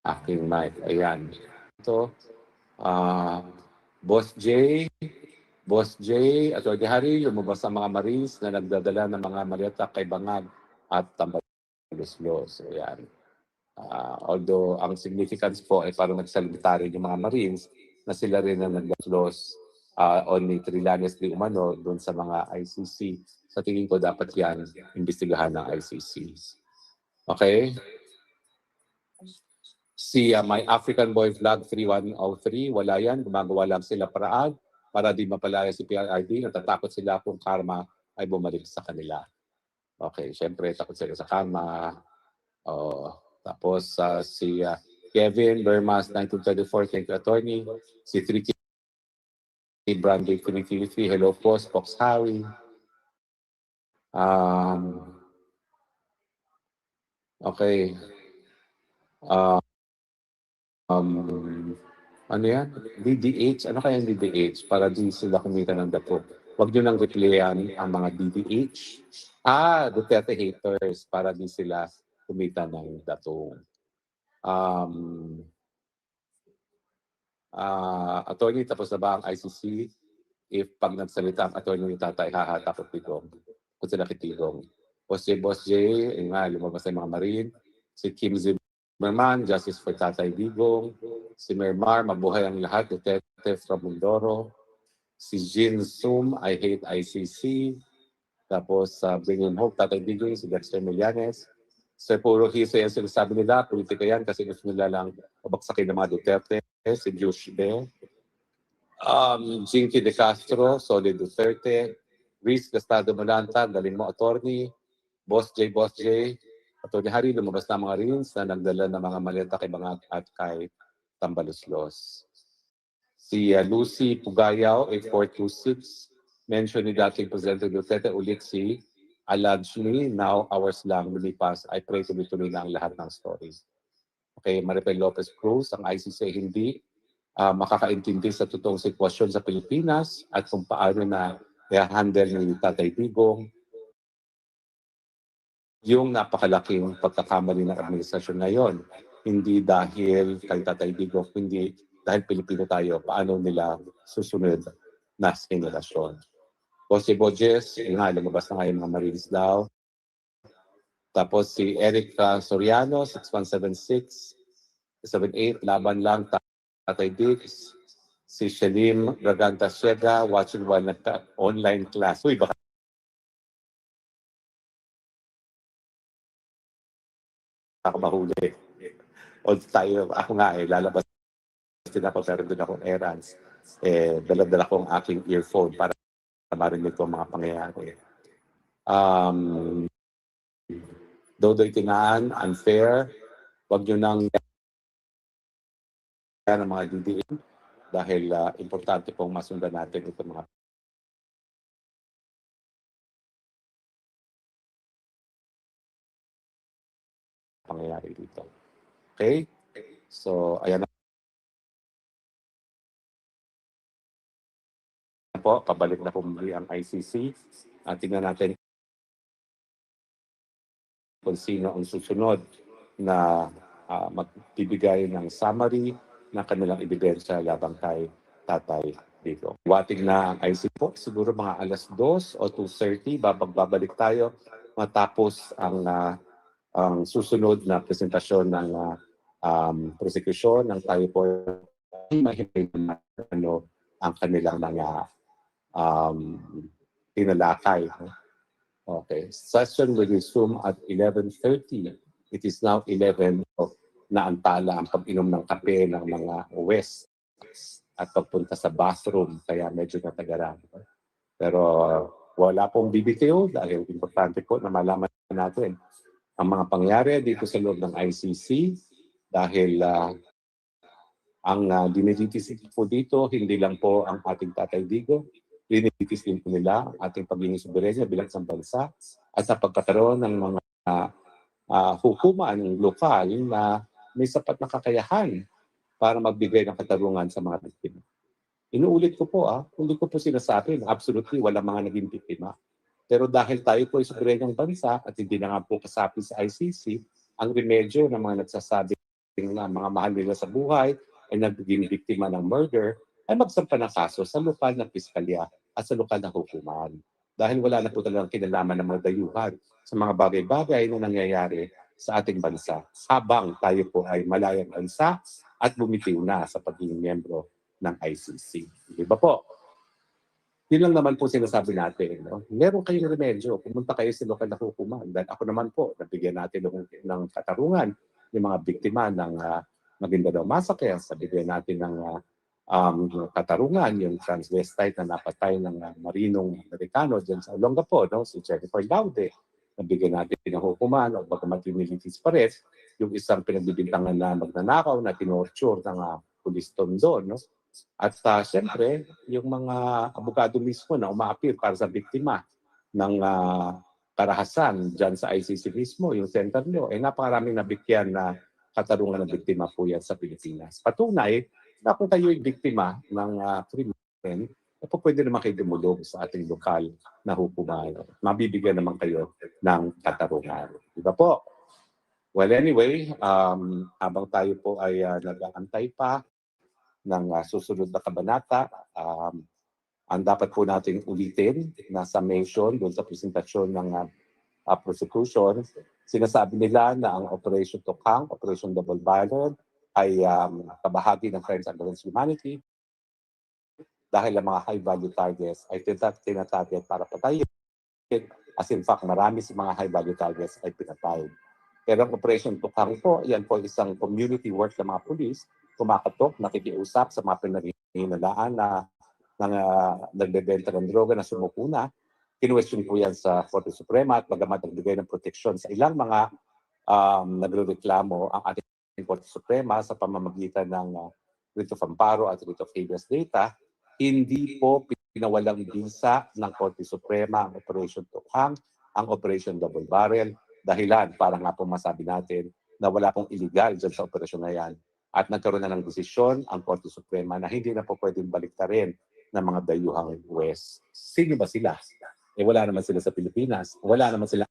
aking mic. Ayan. Ito, ah, Boss J, Boss J, Atty. Harry, lumabas ang mga Marines na nagdadala ng mga maleta kay Bangag at Tambaluslos. Ayan. Although ang significance po ay parang nagsalita rin yung mga Marines na sila rin ang nagdaslos on the Trillanes de Umano doon sa mga ICC. Sa tingin ko dapat yan imbestigahan ng ICC. Okay? Si My African Boy Vlog 3103, wala yan. Gumagawa lang sila paraan para di mapalaya si PRRD. Natatakot sila kung karma ay bumalik sa kanila. Okay, syempre takot sila sa karma. Tapos si Kevin Bermas 1934, thank you attorney. Si 3K Brandy 333, hello po, Fox Harry. Okay. Ano yan? DDH? Ano kaya yung DDH? Para din sila kumita ng dapo. Huwag nyo nang replyan ang mga DDH. Duterte haters para din sila kumita ng dato. Attorney, tapos na ba ang ICC? If pag nagsalita ang attorney ni tatay, hahatakot dito. Kung sila kitigong. Boss J, nga, lumabas na yung mga Marine. Si Kim Zimmerman, Justice for Tatay Digong. Si Mermar, mabuhay ang lahat. Duterte from Mindoro. Si Jin Sum, I hate ICC. Tapos Bring Him Hope, Tatay Digong. Si Dexter Millanes. So puro hiso yan sinasabi nila. Politika yan kasi gusto nila lang mabaksakin ng mga Duterte. Si Josh Be. Jinky De Castro, Solid Duterte. Reese Gastado Malanta, galing mo attorney. Boss J, Atty. Harry, lumabas na mga Marines na nagdala ng mga maleta kay Bangag at kay Tambaluslos. Si Lucy Pugayaw, 8426, mention ni dating Presidente Duterte ulit si allegedly, now hours lang lumipas, I pray tuloy-tuloy na ang lahat ng stories. Okay, Maripel Lopez Cruz, ang ICC hindi makakaintindi sa totoong sitwasyon sa Pilipinas at kung paano na i-handle ni Tatay Digong yung napakalaking pagkakamali ng administrasyon ngayon. Hindi dahil kay Tatay Digong, hindi dahil Pilipino tayo, paano nila susunod na henerasyon. Si Bojes, nga, lumabas na ngayon mga Marines daw. Tapos si Eric Soriano, 6176, 78, laban lang, Tatay Diggs. Si Shalim Raganta Siega, watching while nagka-online class. Uy, baka mahuli. O tayo, ako nga lalabas din ako, pero doon akong errands. Dala-dala ko ang aking earphone para marinig ko ang mga pangyayari. Dodoy Tinaan, unfair. Huwag nyo nang yan ang mga DDA dahil importante pong masundan natin itong mga pangyayari dito. Okay? So, ayan na po. Pabalik na po muli ang ICC. Tingnan natin kung sino ang susunod na magbibigay ng summary na kanilang ebidensya labang kay Tatay Digong. Wating na ang ICC po. Siguro mga alas 2 o 2:30, babalik tayo matapos ang susunod na presentasyon ng prosecution ng tayo po mahilig ano ang kanilang mga tinalakay. Okay. Session will resume at 11:30. It is now 11 na antala ang pag-inom ng kape ng mga West at pagpunta sa bathroom. Kaya medyo natagalan. Pero wala pong BBTO dahil importante po na malaman natin ang mga pangyari dito sa loob ng ICC dahil ang dinititis po dito, hindi lang po ang ating Tatay Digong, dinititis din po nila ang ating pagiging soberenya bilang isang bansa at sa pagkakaroon ng mga hukuman lokal na may sapat na kakayahan para magbigay ng katarungan sa mga biktima. Inuulit ko po, hindi ko po sinasabi na absolutely wala mga naging biktima. Pero dahil tayo po ay soberenyang bansa at hindi na nga po kasapi sa ICC, ang remedyo ng mga nagsasabi na mga mahal nila sa buhay ay nagiging biktima ng murder, ay magsampa ng kaso sa lokal na piskalya at sa lokal na hukuman. Dahil wala na po talagang kinalaman ng mga dayuhan sa mga bagay-bagay na nangyayari sa ating bansa habang tayo po ay malayang bansa at bumitiw na sa pagiging miyembro ng ICC. Di ba po? Yun lang naman po sinasabi natin. No? Meron kayong remedyo. Pumunta kayo sa lokal na hukuman. Dahil ako naman po, nabigyan natin ng katarungan yung mga biktima ng Maguindanao Massacre. Nabigyan natin ng katarungan yung transvestite na napatay ng marinong Amerikano dyan sa Olongapo, no? Si Jennifer Laude. Nabigyan natin ng hukuman o bagamat humilitis pa rin, yung isang pinagbibintangan na magnanakaw na tinorture ng pulis doon, no? At siyempre, yung mga abogado mismo na umaapir para sa biktima ng karahasan dyan sa ICC mismo, yung center nyo, ay napakaraming nabigyan na katarungan ng biktima po yan sa Pilipinas. Patunay na kung kayo'y biktima ng krimen, pwede naman kayo dumulog sa ating lokal na hukuman. Mabibigyan naman kayo ng katarungan. Diba po? Well, anyway, habang tayo po ay nag-aantay pa ng susunod na kabanata, ang dapat po natin ulitin na summation doon sa presentasyon ng prosecution, sinasabi nila na ang Operation Tokhang, Operation Double Barrel, ay kabahagi ng Crimes Against Humanity dahil ang mga high-value targets ay tinatarget para patayin. As in fact, marami sa mga high-value targets ay pinatay. Pero ang Operation Tokhang po, yan po isang community work ng mga pulis, kumakatok, nakikiusap sa mga pinaghinalaaan na nagbebenta ng droga na sumuko na. Kinuwestiyon po yan sa Korte Suprema at bagamat nagbigay ng proteksyon sa ilang mga nagrereklamo ang ating Korte Suprema sa pamamagitan ng writ of amparo at writ of habeas data, hindi po pinawalang bisa ng Korte Suprema ang Operation Tokhang, ang Operation Double Barrel, dahilan para nga po masabi natin na wala pong illegal dyan sa operasyon na yan. At nagkaroon na ng desisyon ang Korte Suprema na hindi na po pwedeng baliktarin ng mga dayuhang West. Sino ba sila? Wala naman sila sa Pilipinas. Wala naman sila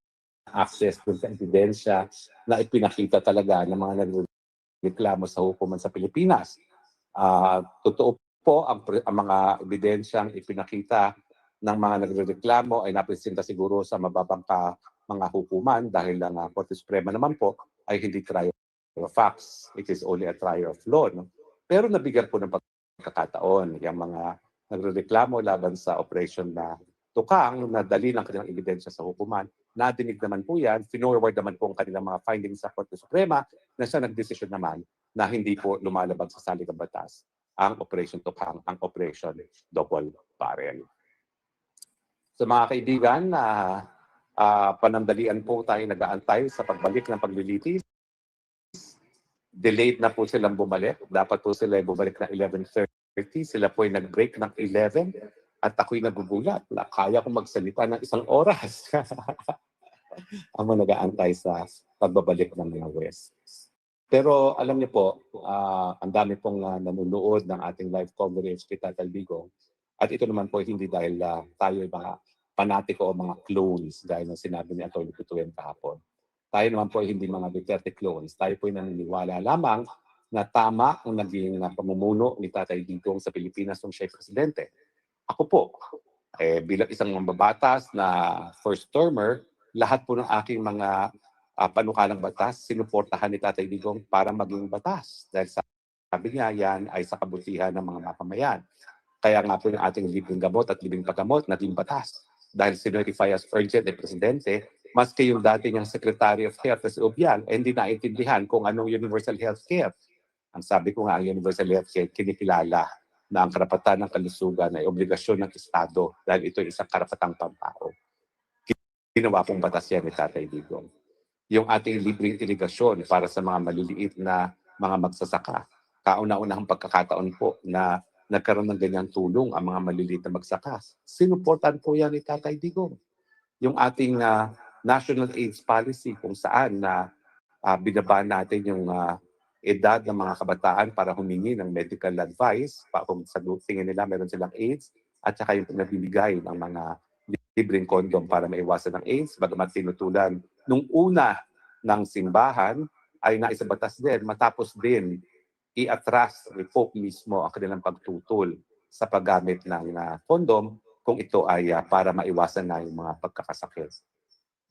access dun sa ebidensya na ipinakita talaga ng mga nagreklamo sa hukuman sa Pilipinas. Totoo po ang mga ebidensyang ipinakita ng mga nagreklamo ay napresenta siguro sa mababang mga hukuman dahil ang Korte Suprema naman po ay hindi trial of facts. It is only a trial of law. No? Pero nabigyan po ng pagkakataon yung mga nagreklamo laban sa operation na Tokhang na dali ng kanilang ebidensya sa hukuman. Nadinig naman po yan, finorward naman po ang kanilang mga findings sa Korte Suprema na siya nagdesisyon naman na hindi po lumalabag sa saligang batas ang Operation Tokhang, ang Operation Double Barrel. So mga kaibigan, panandalian po tayo nag-aantay sa pagbalik ng paglilitis. Delayed na po silang bumalik. Dapat po sila bumalik na 11:30. Sila po ay nag-break ng 11 at ako'y nagugulat na kaya kong magsalita ng 1 oras. Ang mga nag-aantay sa pagbabalik ng mga West. Pero alam niyo po, ang dami pong nanonood ng ating live coverage kay Tatay Digong. At ito naman po hindi dahil tayo ay mga panatiko o mga clones dahil na sinabi ni Atty. Putuan kahapon. Tayo naman po ay hindi mga Duterte clones. Tayo po ay naniniwala lamang na tama ang naging pamumuno ni Tatay Digong sa Pilipinas nung siya presidente. Ako po, bilang isang mambabatas na first termer, lahat po ng aking mga panukalang batas, sinuportahan ni Tatay Digong para maging batas. Dahil sabi niya, yan ay sa kabutihan ng mga mamamayan. Kaya nga po yung ating libreng gamot at libreng paggamot naging batas. Dahil sinotify as urgent ng Presidente, maski yung dati niyang Secretary of Health as Obiang, hindi naintindihan kung anong universal health care. Ang sabi ko nga, ang universal health care, kinikilala na ang karapatan ng kalusugan ay obligasyon ng Estado dahil ito ay isang karapatang pangtao. Ginawa pong batas yan ni Tatay Digong. Yung ating libreng irigasyon para sa mga maliliit na mga magsasaka. Kauna-unahang pagkakataon po na nagkaroon ng ganyang tulong ang mga maliliit na magsaka. Sinuportan po yan ni Tatay Digong. Yung ating National AIDS Policy kung saan na binaba natin yung edad ng mga kabataan para humingi ng medical advice kung sa tingin nila meron silang AIDS at saka yung nagbibigay ng mga libreng kondom para maiwasan ng AIDS, bagamat tinutulan nung una ng simbahan ay naisabatas din matapos din i-atras ni Pope mismo ang kanilang pagtutol sa paggamit ng kondom kung ito ay para maiwasan na yung mga pagkakasakit.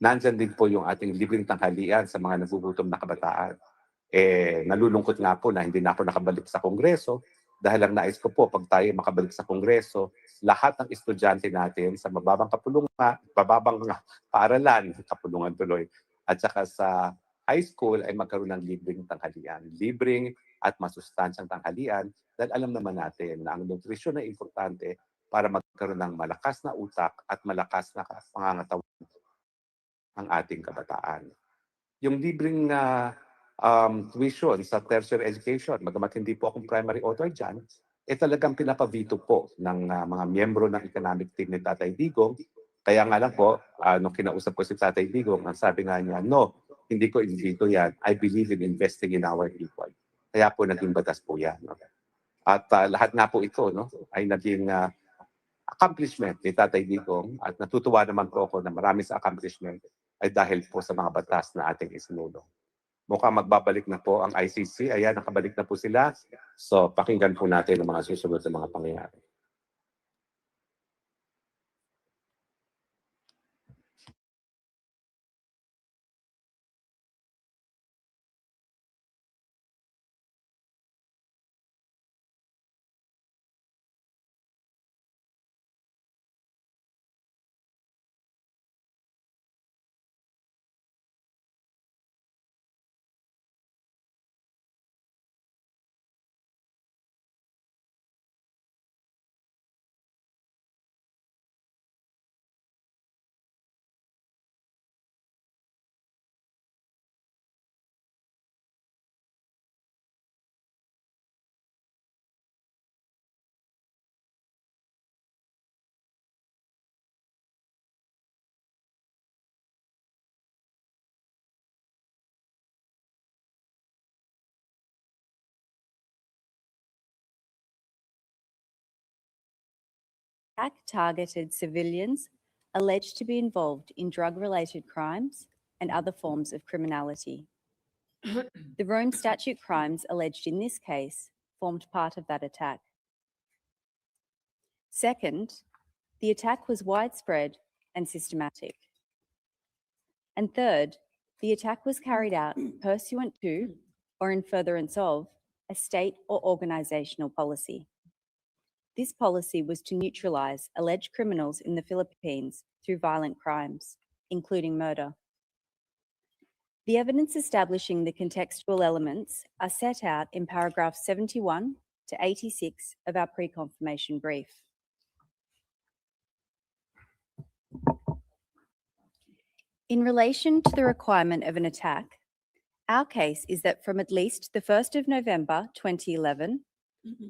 Nandyan din po yung ating libreng tanghalian sa mga nagugutom na kabataan. Nalulungkot nga po na hindi na ako nakabalik sa Kongreso dahil ang nais ko po pag tayo makabalik sa Kongreso, lahat ng estudyante natin sa mababang paaralan, kapulungan tuloy, at saka sa high school ay magkaroon ng libreng tanghalian. Libreng at masustansyang tanghalian dahil alam naman natin na ang nutrisyon ay importante para magkaroon ng malakas na utak at malakas na pangangatawan ang ating kabataan. Yung libreng tuition sa tertiary education, magamat hindi po akong primary author dyan, talagang pinapavito po ng mga miyembro ng economic team ni Tatay Digong. Kaya nga lang po, nung kinausap ko si Tatay Digong, ang sabi nga niya, no, hindi ko invito yan. I believe in investing in our people. Kaya po naging batas po yan. No? At lahat nga po ito ay naging accomplishment ni Tatay Digong at natutuwa naman po ako na marami sa accomplishment ay dahil po sa mga batas na ating isinulong. Mukhang magbabalik na po ang ICC. Ayan, nakabalik na po sila. So, pakinggan po natin ang mga susunod na mga pangyayari. Attack targeted civilians alleged to be involved in drug-related crimes and other forms of criminality. The Rome Statute crimes alleged in this case formed part of that attack. Second, the attack was widespread and systematic. And third, the attack was carried out pursuant to or in furtherance of a state or organisational policy. This policy was to neutralise alleged criminals in the Philippines through violent crimes, including murder. The evidence establishing the contextual elements are set out in paragraphs 71 to 86 of our pre-confirmation brief. In relation to the requirement of an attack, our case is that from at least the 1st of November 2011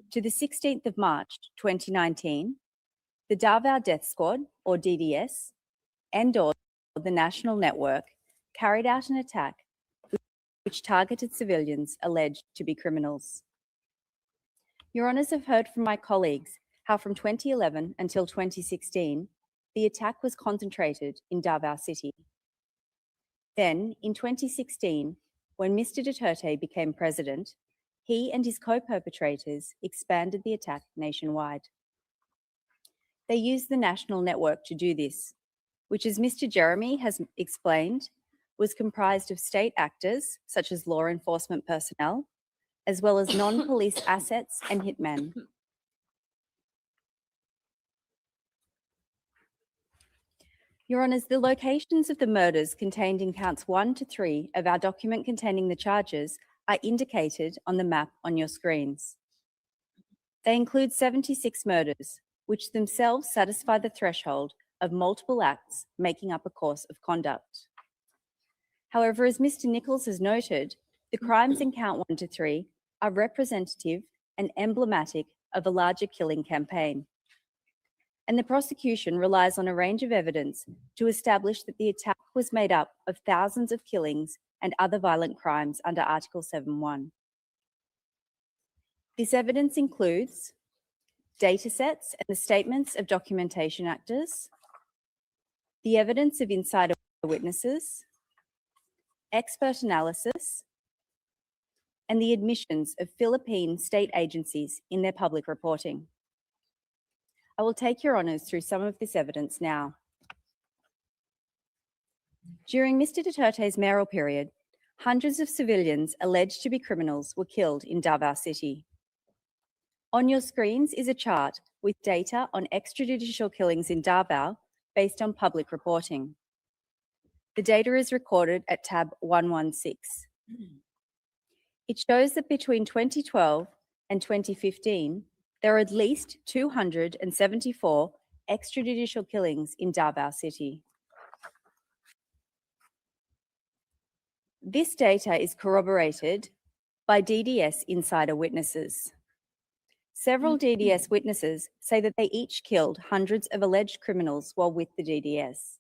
to the 16th of March 2019, the Davao Death Squad, or DDS, and/or the National Network carried out an attack which targeted civilians alleged to be criminals. Your Honours have heard from my colleagues how from 2011 until 2016, the attack was concentrated in Davao City. Then, in 2016, when Mr. Duterte became president, he and his co-perpetrators expanded the attack nationwide. They used the national network to do this, which, as Mr. Jeremy has explained, was comprised of state actors, such as law enforcement personnel, as well as non-police assets and hitmen. Your Honours, the locations of the murders contained in counts 1 to 3 of our document containing the charges are indicated on the map on your screens. They include 76 murders, which themselves satisfy the threshold of multiple acts making up a course of conduct. However, as Mr. Nichols has noted, the crimes in count 1 to 3 are representative and emblematic of a larger killing campaign. And the prosecution relies on a range of evidence to establish that the attack was made up of thousands of killings and other violent crimes under Article 7.1. This evidence includes datasets and the statements of documentation actors, the evidence of insider witnesses, expert analysis, and the admissions of Philippine state agencies in their public reporting. I will take Your Honours through some of this evidence now. During Mr. Duterte's mayoral period, hundreds of civilians alleged to be criminals were killed in Davao City. On your screens is a chart with data on extrajudicial killings in Davao based on public reporting. The data is recorded at tab 116. It shows that between 2012 and 2015, there are at least 274 extrajudicial killings in Davao City. This data is corroborated by DDS insider witnesses. Several DDS witnesses say that they each killed hundreds of alleged criminals while with the DDS.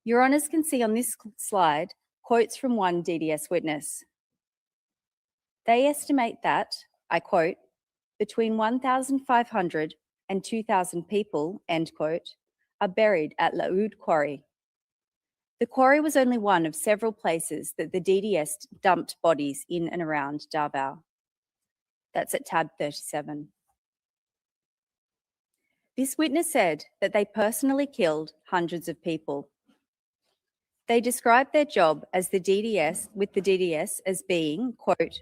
Your Honours can see on this slide quotes from one DDS witness. They estimate that, I quote, between 1,500 and 2,000 people, end quote, are buried at Laud Quarry. The quarry was only one of several places that the DDS dumped bodies in and around Davao. That's at tab 37. This witness said that they personally killed hundreds of people. They described their job as the DDS as being, quote,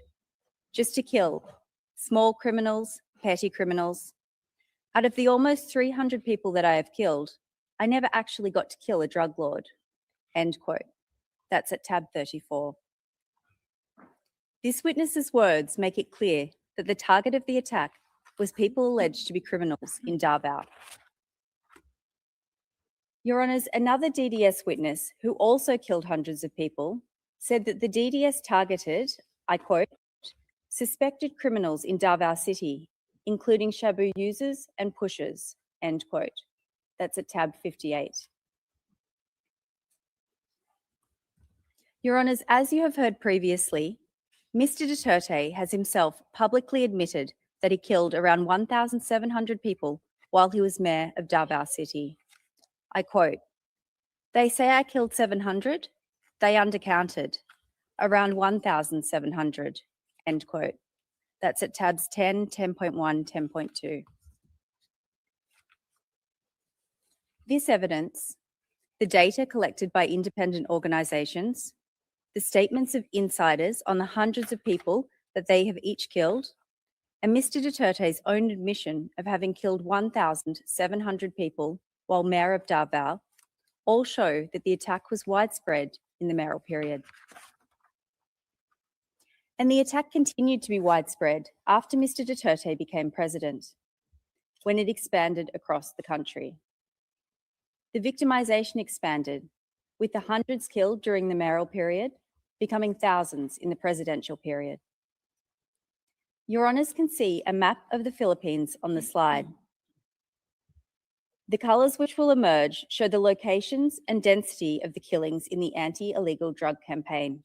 just to kill small criminals, petty criminals. Out of the almost 300 people that I have killed, I never actually got to kill a drug lord, end quote. That's at tab 34. This witness's words make it clear that the target of the attack was people alleged to be criminals in Davao. Your Honours, another DDS witness who also killed hundreds of people said that the DDS targeted, I quote, suspected criminals in Davao City, including shabu users and pushers, end quote. That's at tab 58. Your Honours, as you have heard previously, Mr. Duterte has himself publicly admitted that he killed around 1,700 people while he was mayor of Davao City. I quote, they say I killed 700, they undercounted, around 1,700, end quote. That's at tabs 10, 10.1, 10.2. This evidence, the data collected by independent organisations, the statements of insiders on the hundreds of people that they have each killed, and Mr. Duterte's own admission of having killed 1,700 people while mayor of Davao all show that the attack was widespread in the mayoral period. And the attack continued to be widespread after Mr. Duterte became president, when it expanded across the country. The victimisation expanded, with the hundreds killed during the mayoral period becoming thousands in the presidential period. Your Honours can see a map of the Philippines on the slide. The colours which will emerge show the locations and density of the killings in the anti-illegal drug campaign.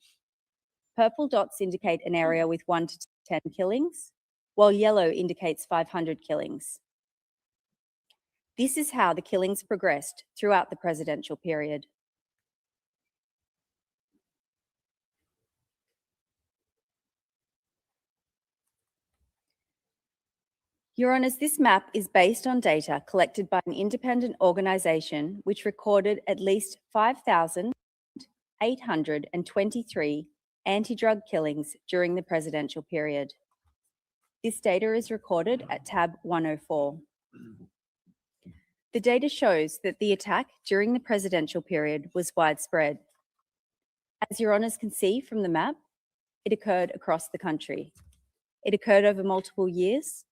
Purple dots indicate an area with 1 to 10 killings, while yellow indicates 500 killings. This is how the killings progressed throughout the presidential period. Your Honours, this map is based on data collected by an independent organisation which recorded at least 5,823 anti-drug killings during the presidential period. This data is recorded at tab 104. The data shows that the attack during the presidential period was widespread. As Your Honours can see from the map, it occurred across the country. It occurred over multiple years,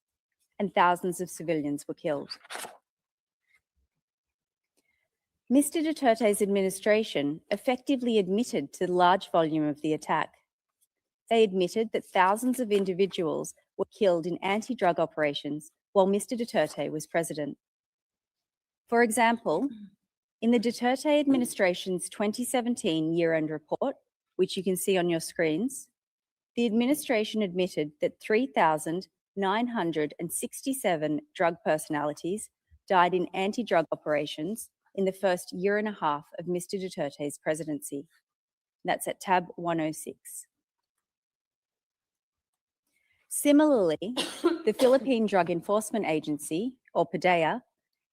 and thousands of civilians were killed. Mr. Duterte's administration effectively admitted to the large volume of the attack. They admitted that thousands of individuals were killed in anti-drug operations while Mr. Duterte was president. For example, in the Duterte administration's 2017 year-end report, which you can see on your screens, the administration admitted that 3,967 drug personalities died in anti-drug operations in the first year and a half of Mr. Duterte's presidency. That's at tab 106. Similarly, the Philippine Drug Enforcement Agency, or PDEA,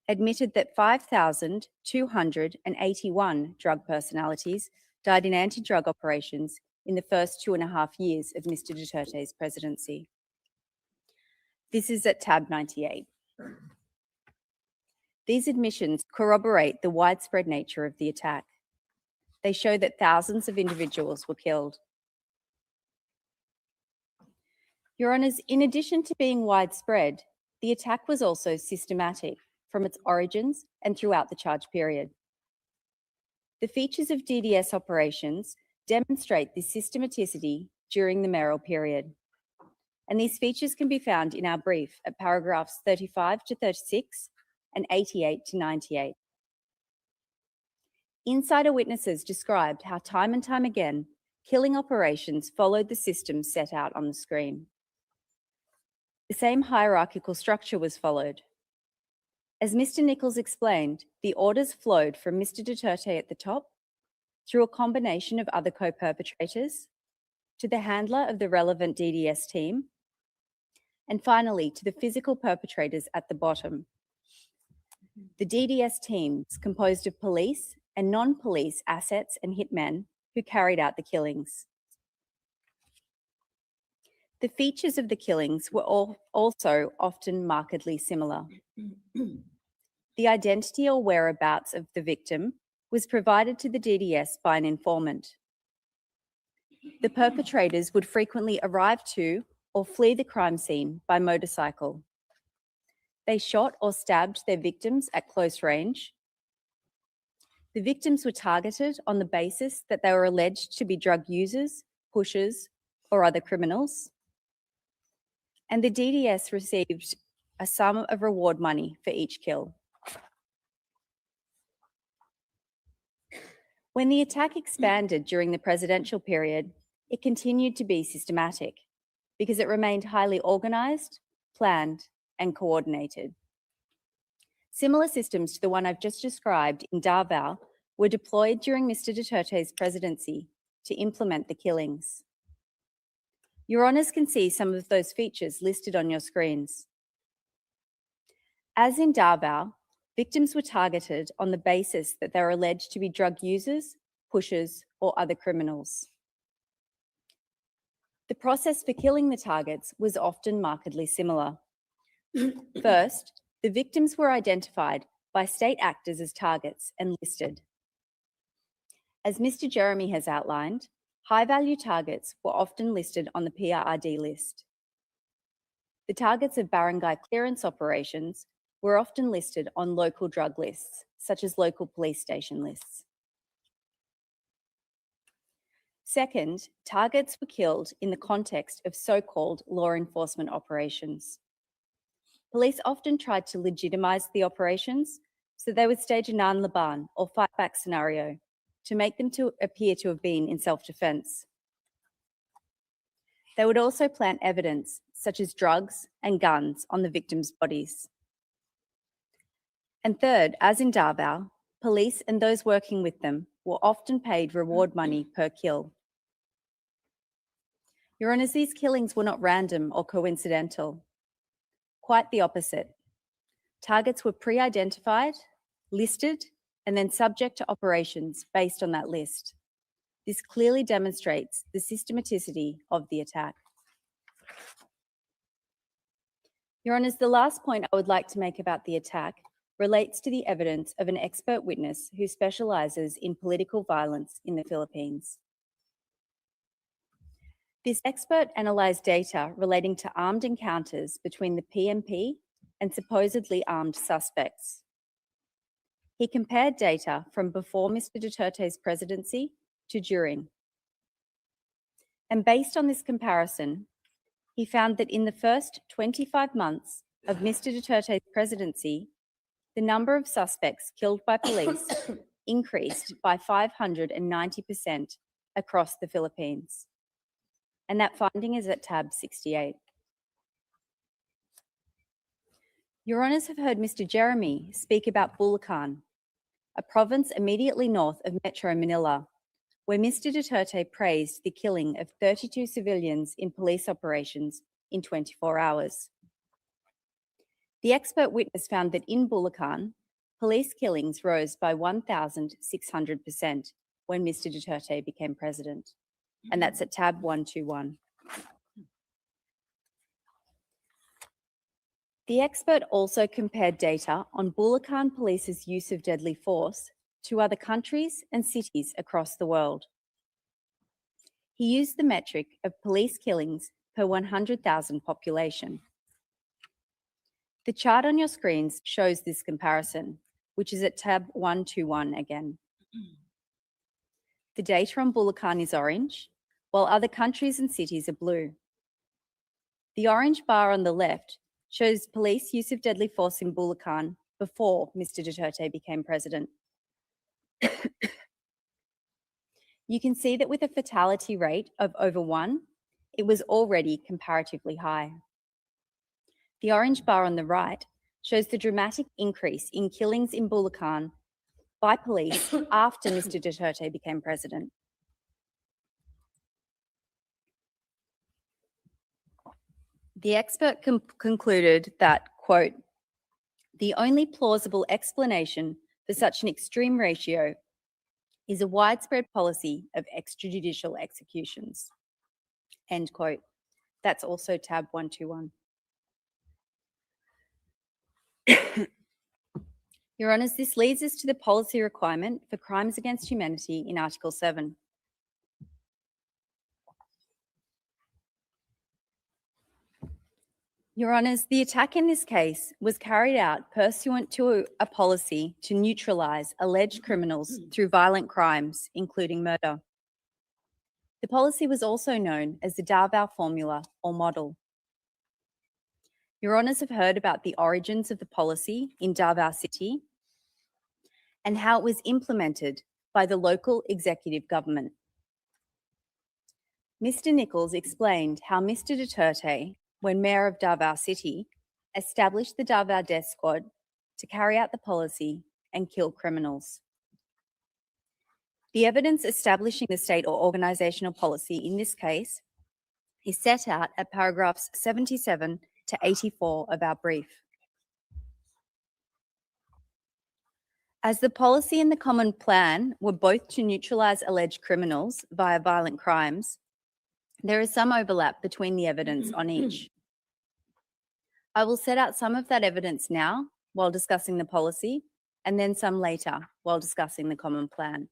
admitted that 5,281 drug personalities died in anti-drug operations in the first 2.5 years of Mr. Duterte's presidency. This is at tab 98. These admissions corroborate the widespread nature of the attack. They show that thousands of individuals were killed. Your Honours, in addition to being widespread, the attack was also systematic from its origins and throughout the charge period. The features of DDS operations demonstrate this systematicity during the mayoral period. And these features can be found in our brief at paragraphs 35 to 36 and 88 to 98. Insider witnesses described how time and time again, killing operations followed the system set out on the screen. The same hierarchical structure was followed. As Mr. Nichols explained, the orders flowed from Mr. Duterte at the top, through a combination of other co-perpetrators, to the handler of the relevant DDS team, and finally to the physical perpetrators at the bottom. The DDS teams composed of police and non-police assets and hitmen who carried out the killings. The features of the killings were also often markedly similar. The identity or whereabouts of the victim was provided to the DDS by an informant. The perpetrators would frequently arrive to or flee the crime scene by motorcycle. They shot or stabbed their victims at close range. The victims were targeted on the basis that they were alleged to be drug users, pushers, or other criminals. And the DDS received a sum of reward money for each kill. When the attack expanded during the presidential period, it continued to be systematic because it remained highly organised, planned, and coordinated. Similar systems to the one I've just described in Davao were deployed during Mr. Duterte's presidency to implement the killings. Your Honours can see some of those features listed on your screens. As in Davao, victims were targeted on the basis that they were alleged to be drug users, pushers, or other criminals. The process for killing the targets was often markedly similar. First, the victims were identified by state actors as targets and listed. As Mr. Jeremy has outlined, high-value targets were often listed on the PRRD list. The targets of barangay clearance operations were often listed on local drug lists, such as local police station lists. Second, targets were killed in the context of so-called law enforcement operations. Police often tried to legitimise the operations, so they would stage a nanlaban or fight-back scenario to make them appear to have been in self-defence. They would also plant evidence, such as drugs and guns, on the victims' bodies. And third, as in Davao, police and those working with them were often paid reward money per kill. Your Honours, these killings were not random or coincidental. Quite the opposite. Targets were pre-identified, listed, and then subject to operations based on that list. This clearly demonstrates the systematicity of the attack. Your Honours, the last point I would like to make about the attack relates to the evidence of an expert witness who specialises in political violence in the Philippines. This expert analysed data relating to armed encounters between the PMP and supposedly armed suspects. He compared data from before Mr. Duterte's presidency to during. And based on this comparison, he found that in the first 25 months of Mr. Duterte's presidency, the number of suspects killed by police increased by 590% across the Philippines. And that finding is at tab 68. Your Honours have heard Mr. Jeremy speak about Bulacan, a province immediately north of Metro Manila, where Mr. Duterte praised the killing of 32 civilians in police operations in 24 hours. The expert witness found that in Bulacan, police killings rose by 1,600% when Mr. Duterte became president, and that's at tab 121. The expert also compared data on Bulacan Police's use of deadly force to other countries and cities across the world. He used the metric of police killings per 100,000 population. The chart on your screens shows this comparison, which is at tab 121 again. The data on Bulacan is orange, while other countries and cities are blue. The orange bar on the left shows police use of deadly force in Bulacan before Mr. Duterte became president. You can see that with a fatality rate of over 1, it was already comparatively high. The orange bar on the right shows the dramatic increase in killings in Bulacan by police after Mr. Duterte became president. The expert concluded that, quote, "The only plausible explanation for such an extreme ratio is a widespread policy of extrajudicial executions," end quote. That's also tab 121. Your Honours, this leads us to the policy requirement for crimes against humanity in Article 7. Your Honours, the attack in this case was carried out pursuant to a policy to neutralise alleged criminals through violent crimes, including murder. The policy was also known as the Davao Formula or model. Your Honours have heard about the origins of the policy in Davao City and how it was implemented by the local executive government. Mr. Nichols explained how Mr. Duterte, when Mayor of Davao City, established the Davao Death Squad to carry out the policy and kill criminals. The evidence establishing the state or organisational policy in this case is set out at paragraphs 77 to 84 of our brief. As the policy and the common plan were both to neutralise alleged criminals via violent crimes, there is some overlap between the evidence on each. I will set out some of that evidence now while discussing the policy, and then some later while discussing the common plan.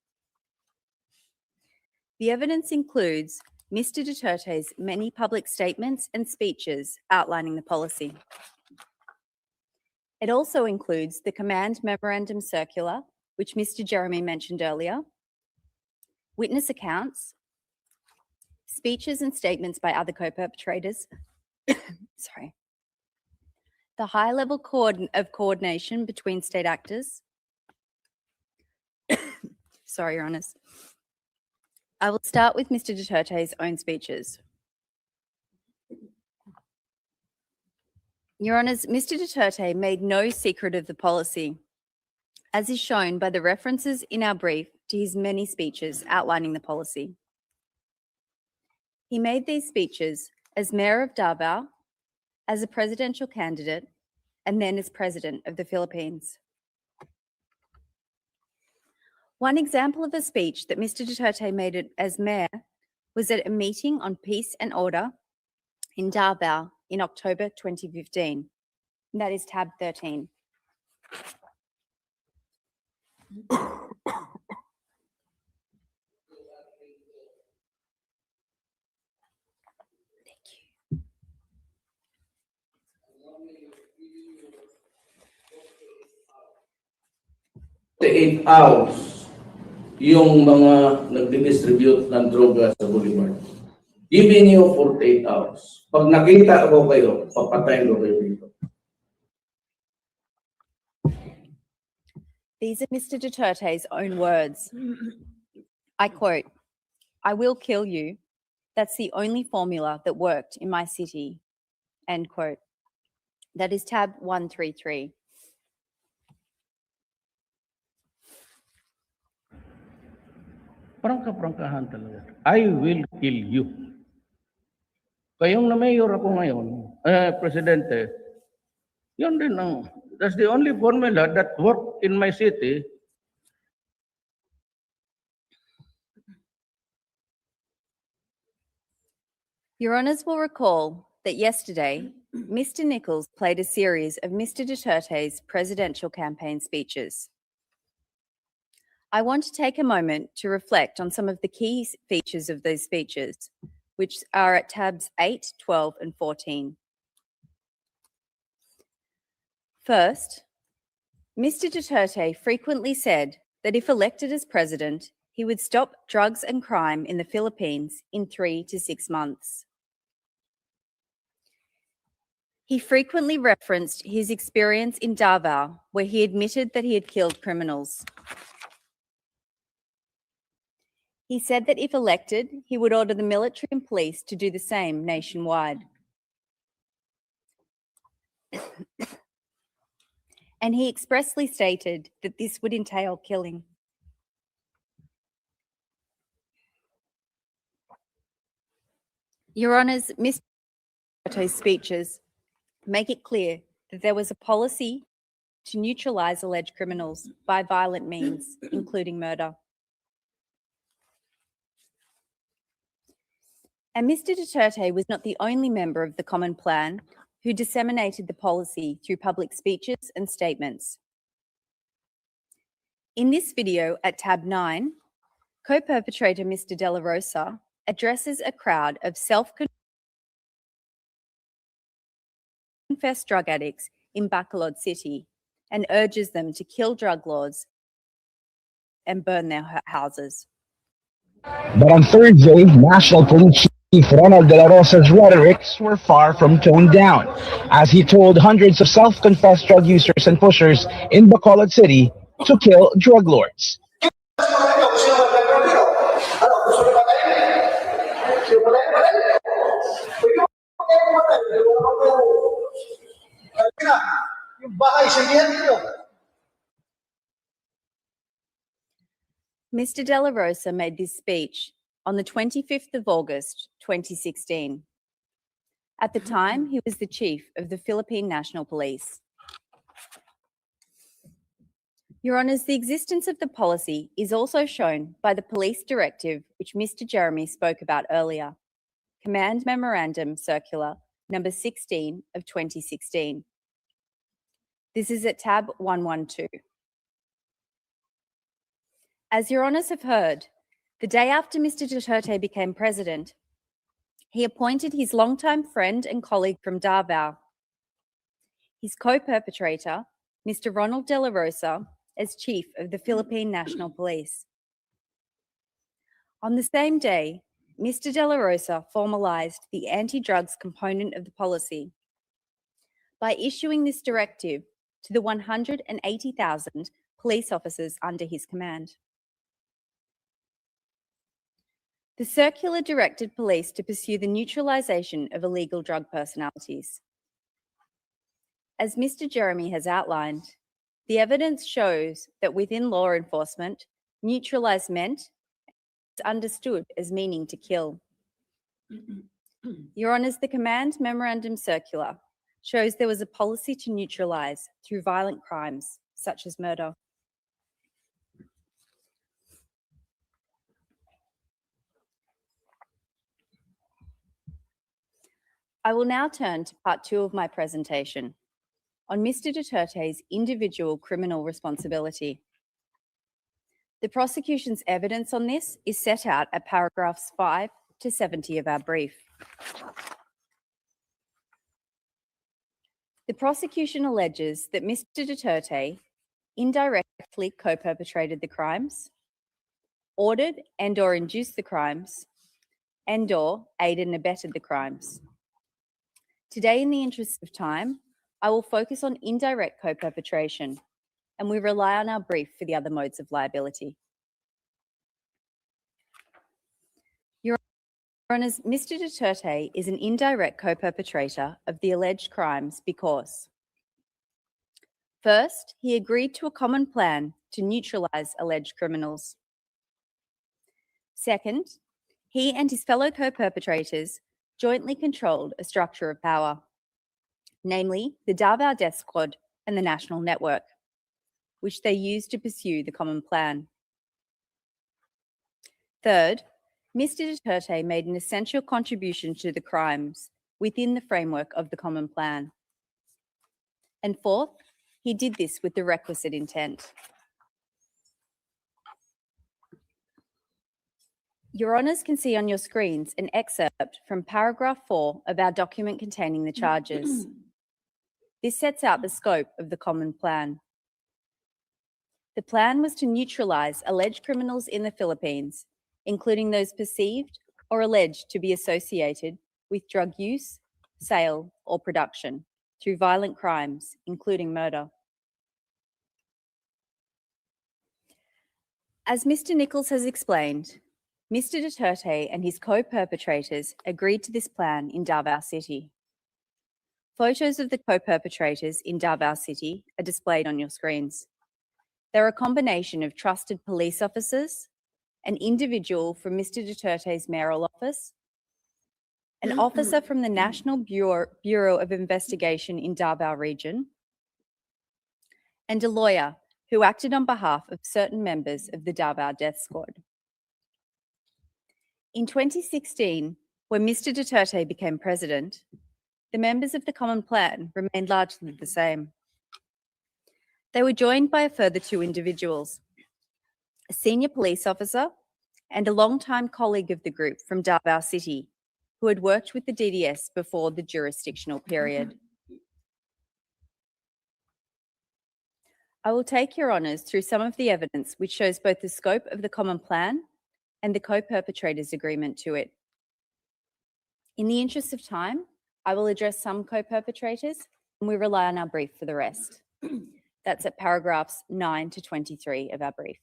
The evidence includes Mr. Duterte's many public statements and speeches outlining the policy. It also includes the Command Memorandum Circular, which Mr. Jeremy mentioned earlier, witness accounts, speeches and statements by other co-perpetrators, sorry, the high level of coordination between state actors. Sorry, Your Honours. I will start with Mr. Duterte's own speeches. Your Honours, Mr. Duterte made no secret of the policy, as is shown by the references in our brief to his many speeches outlining the policy. He made these speeches as Mayor of Davao, as a presidential candidate, and then as President of the Philippines. One example of a speech that Mr. Duterte made as Mayor was at a meeting on peace and order in Davao in October 2015. And that is tab 13. The 8 hours yung mga nagdi-distribute ng droga sa Boulevard. Giving you 48 hours. Pag nakita ko kayo, papatayin ko kayo dito. These are Mr. Duterte's own words. I quote, "I will kill you. That's the only formula that worked in my city." End quote. That is tab 133. Prangka-prangkahan talaga. I will kill you. Kayong na mayor ako ngayon, presidente, yun din that's the only formula that worked in my city. Your Honours will recall that yesterday, Mr Nichols played a series of Mr Duterte's presidential campaign speeches. I want to take a moment to reflect on some of the key features of those speeches, which are at tabs 8, 12 and 14. First, Mr Duterte frequently said that if elected as president, he would stop drugs and crime in the Philippines in 3 to 6 months. He frequently referenced his experience in Davao, where he admitted that he had killed criminals. He said that if elected, he would order the military and police to do the same nationwide. And he expressly stated that this would entail killing. Your Honours, Mr. Duterte's speeches make it clear that there was a policy to neutralise alleged criminals by violent means, including murder. And Mr. Duterte was not the only member of the Common Plan who disseminated the policy through public speeches and statements. In this video at tab 9, co-perpetrator Mr. De La Rosa addresses a crowd of self-confessed drug addicts in Bacolod City and urges them to kill drug lords and burn their houses. But on Thursday, National Police Chief Ronald De La Rosa's rhetorics were far from toned down, as he told hundreds of self-confessed drug users and pushers in Bacolod City to kill drug lords. Mr. De La Rosa made this speech on the 25th of August, 2016. At the time, he was the chief of the Philippine National Police. Your Honours, the existence of the policy is also shown by the police directive, which Mr. Jeremy spoke about earlier, Command Memorandum Circular number 16 of 2016. This is at tab 112. As Your Honours have heard, the day after Mr. Duterte became president, he appointed his longtime friend and colleague from Davao, his co-perpetrator, Mr. Ronald De La Rosa, as chief of the Philippine National Police. On the same day, Mr. De La Rosa formalized the anti-drugs component of the policy by issuing this directive to the 180,000 police officers under his command. The circular directed police to pursue the neutralisation of illegal drug personalities. As Mr. Jeremy has outlined, the evidence shows that within law enforcement, neutralise meant is understood as meaning to kill. Your Honours, the Command Memorandum Circular shows there was a policy to neutralise through violent crimes such as murder. I will now turn to part 2 of my presentation on Mr. Duterte's individual criminal responsibility. The prosecution's evidence on this is set out at paragraphs 5 to 70 of our brief. The prosecution alleges that Mr. Duterte indirectly co-perpetrated the crimes, ordered and/or induced the crimes, and/or aided and abetted the crimes. Today, in the interest of time, I will focus on indirect co-perpetration, and we rely on our brief for the other modes of liability. Your Honours, Mr. Duterte is an indirect co-perpetrator of the alleged crimes because, first, he agreed to a common plan to neutralise alleged criminals. Second, he and his fellow co-perpetrators jointly controlled a structure of power, namely the Davao Death Squad and the National Network, which they used to pursue the common plan. Third, Mr. Duterte made an essential contribution to the crimes within the framework of the common plan. And fourth, he did this with the requisite intent. Your Honours can see on your screens an excerpt from paragraph 4 of our document containing the charges. This sets out the scope of the common plan. The plan was to neutralise alleged criminals in the Philippines, including those perceived or alleged to be associated with drug use, sale, or production through violent crimes, including murder. As Mr. Nichols has explained, Mr. Duterte and his co-perpetrators agreed to this plan in Davao City. Photos of the co-perpetrators in Davao City are displayed on your screens. They're a combination of trusted police officers, an individual from Mr. Duterte's mayoral office, an officer from the National Bureau of Investigation in Davao Region, and a lawyer who acted on behalf of certain members of the Davao Death Squad. In 2016, when Mr. Duterte became president, the members of the Common Plan remained largely the same. They were joined by a further two individuals, a senior police officer and a longtime colleague of the group from Davao City, who had worked with the DDS before the jurisdictional period. I will take your honours through some of the evidence which shows both the scope of the common plan and the co-perpetrators' agreement to it. In the interest of time, I will address some co-perpetrators and we rely on our brief for the rest. That's at paragraphs 9 to 23 of our brief.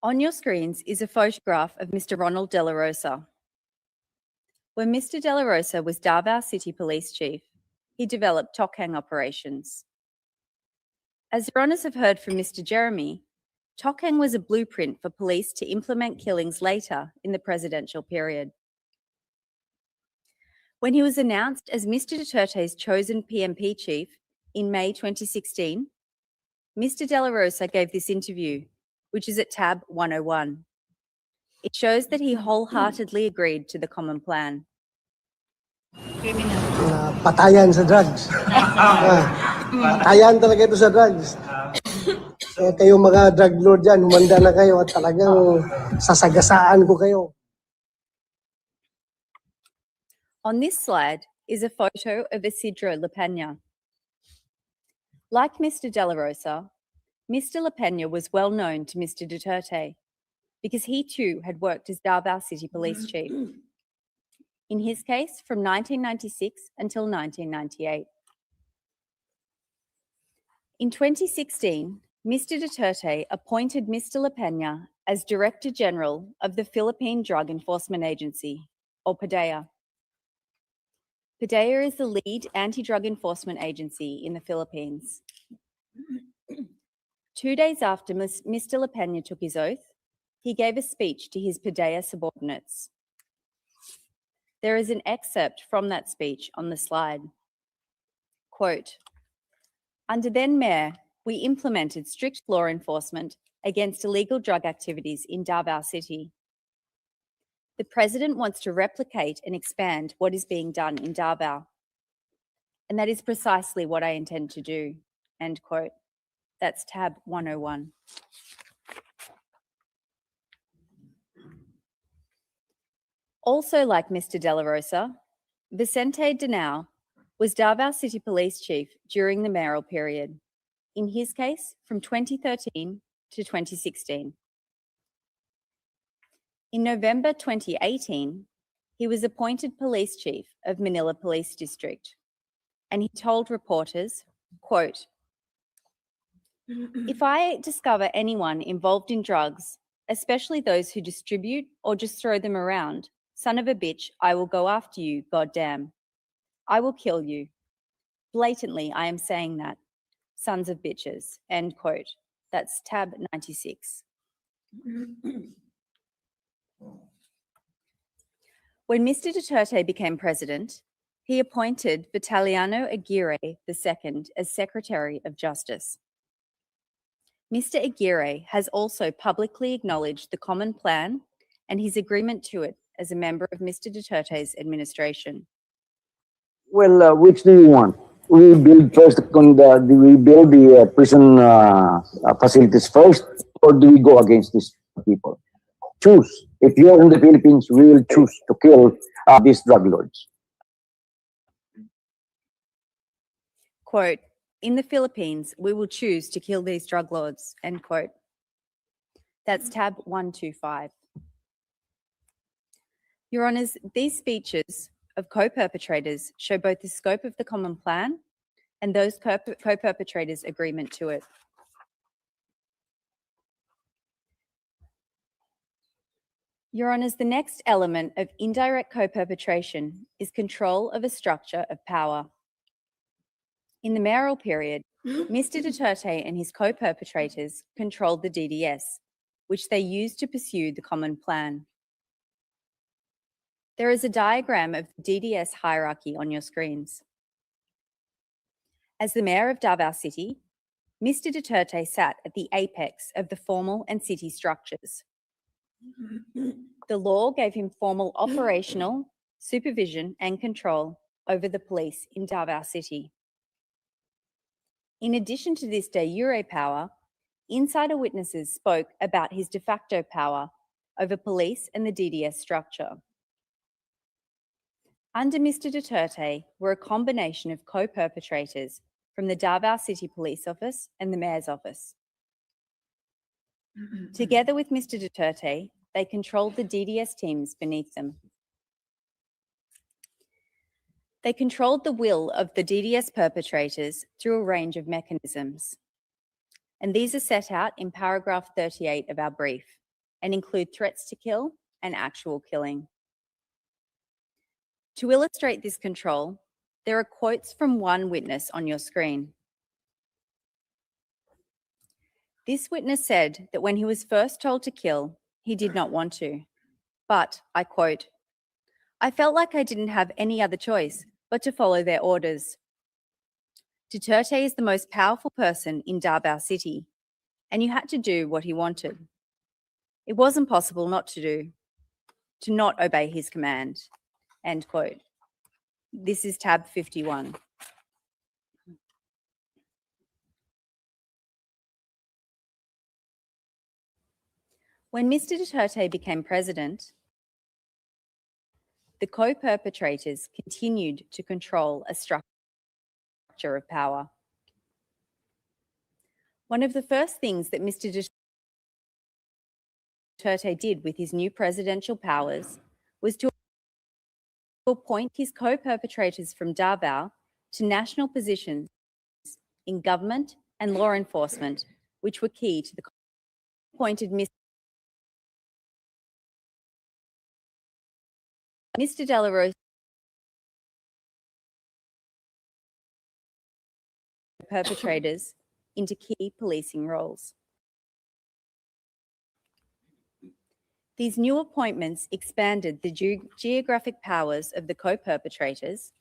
On your screens is a photograph of Mr. Ronald De La Rosa. When Mr. De La Rosa was Davao City Police Chief, he developed Tokhang operations. As your honours have heard from Mr. Jeremy, Tokhang was a blueprint for police to implement killings later in the presidential period. When he was announced as Mr. Duterte's chosen PMP chief in May 2016, Mr. De La Rosa gave this interview, which is at tab 101. It shows that he wholeheartedly agreed to the common plan. Patayan sa drugs. Patayan talaga ito sa drugs. Kayo mga drug lord dyan, humanda na kayo at talagang sasagasaan ko kayo. On this slide is a photo of Isidro La Peña. Like Mr. De La Rosa, Mr. La Peña was well known to Mr. Duterte because he too had worked as Davao City Police Chief. In his case, from 1996 until 1998. In 2016, Mr. Duterte appointed Mr. La Peña as Director General of the Philippine Drug Enforcement Agency, or PDEA. PDEA is the lead anti-drug enforcement agency in the Philippines. 2 days after Mr. La Peña took his oath, he gave a speech to his PDEA subordinates. There is an excerpt from that speech on the slide. Quote, "Under then Mayor, we implemented strict law enforcement against illegal drug activities in Davao City. The President wants to replicate and expand what is being done in Davao. And that is precisely what I intend to do." End quote. That's tab 101. Also like Mr. De La Rosa, Vicente Danao was Davao City Police Chief during the mayoral period, in his case from 2013 to 2016. In November 2018, he was appointed Police Chief of Manila Police District, and he told reporters, quote, "If I discover anyone involved in drugs, especially those who distribute or just throw them around, son of a bitch, I will go after you, goddamn. I will kill you. Blatantly, I am saying that. Sons of bitches." End quote. That's tab 96. When Mr. Duterte became president, he appointed Vitaliano Aguirre II as Secretary of Justice. Mr. Aguirre has also publicly acknowledged the common plan and his agreement to it as a member of Mr. Duterte's administration. Well, which do you want? We build first do we build the prison facilities first, or do we go against these people? Choose. If you're in the Philippines, we will choose to kill these drug lords. Quote, in the Philippines, we will choose to kill these drug lords, end quote. That's tab 125. Your Honours, these speeches of co-perpetrators show both the scope of the common plan and those co-perpetrators' agreement to it. Your Honours, the next element of indirect co-perpetration is control of a structure of power. In the mayoral period, Mr. Duterte and his co-perpetrators controlled the DDS, which they used to pursue the common plan. There is a diagram of the DDS hierarchy on your screens. As the mayor of Davao City, Mr. Duterte sat at the apex of the formal and city structures. The law gave him formal operational, supervision and control over the police in Davao City. In addition to this de jure power, insider witnesses spoke about his de facto power over police and the DDS structure. Under Mr. Duterte were a combination of co-perpetrators from the Davao City Police Office and the Mayor's Office. Together with Mr. Duterte, they controlled the DDS teams beneath them. They controlled the will of the DDS perpetrators through a range of mechanisms. And these are set out in paragraph 38 of our brief and include threats to kill and actual killing. To illustrate this control, there are quotes from one witness on your screen. This witness said that when he was first told to kill, he did not want to. But, I quote, "I felt like I didn't have any other choice but to follow their orders. Duterte is the most powerful person in Davao City, and you had to do what he wanted. It wasn't possible not to not obey his command," end quote. This is tab 51. When Mr. Duterte became president, the co-perpetrators continued to control a structure of power. One of the first things that Mr. Duterte did with his new presidential powers was to appoint his co-perpetrators from Davao to national positions in government and law enforcement, which were key to the appointed Mr. De La Rosa perpetrators into key policing roles. These new appointments expanded the geographic powers of the co-perpetrators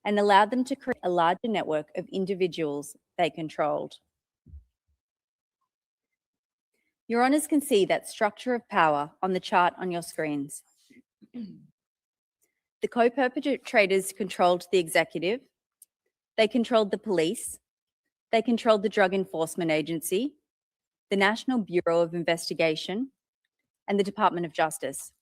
and allowed them to create a larger network of individuals they controlled. Your Honours can see that structure of power on the chart on your screens. The co-perpetrators controlled the executive, they controlled the police, they controlled the Drug Enforcement Agency, the National Bureau of Investigation, and the Department of Justice.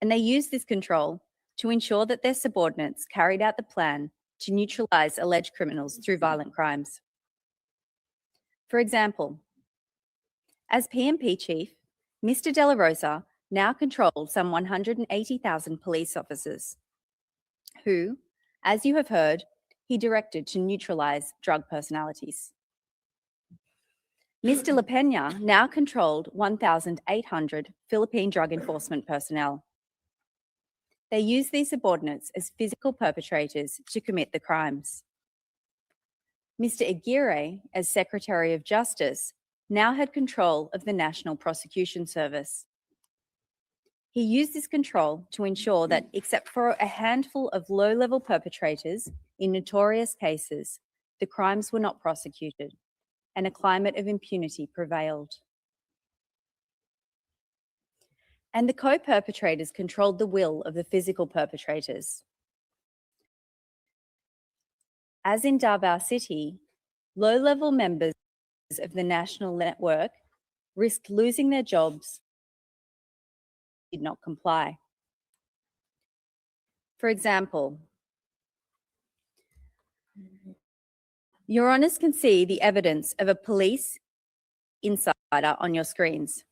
And they used this control to ensure that their subordinates carried out the plan to neutralise alleged criminals through violent crimes. For example, as PMP chief, Mr. De La Rosa now controlled some 180,000 police officers who, as you have heard, he directed to neutralise drug personalities. Mr. La Peña now controlled 1,800 Philippine drug enforcement personnel. They used these subordinates as physical perpetrators to commit the crimes. Mr. Aguirre, as Secretary of Justice, now had control of the National Prosecution Service. He used this control to ensure that, except for a handful of low-level perpetrators in notorious cases, the crimes were not prosecuted, and a climate of impunity prevailed. And the co-perpetrators controlled the will of the physical perpetrators. As in Davao City, low-level members of the national network risked losing their jobs if they did not comply. For example, Your Honours can see the evidence of a police insider on your screens.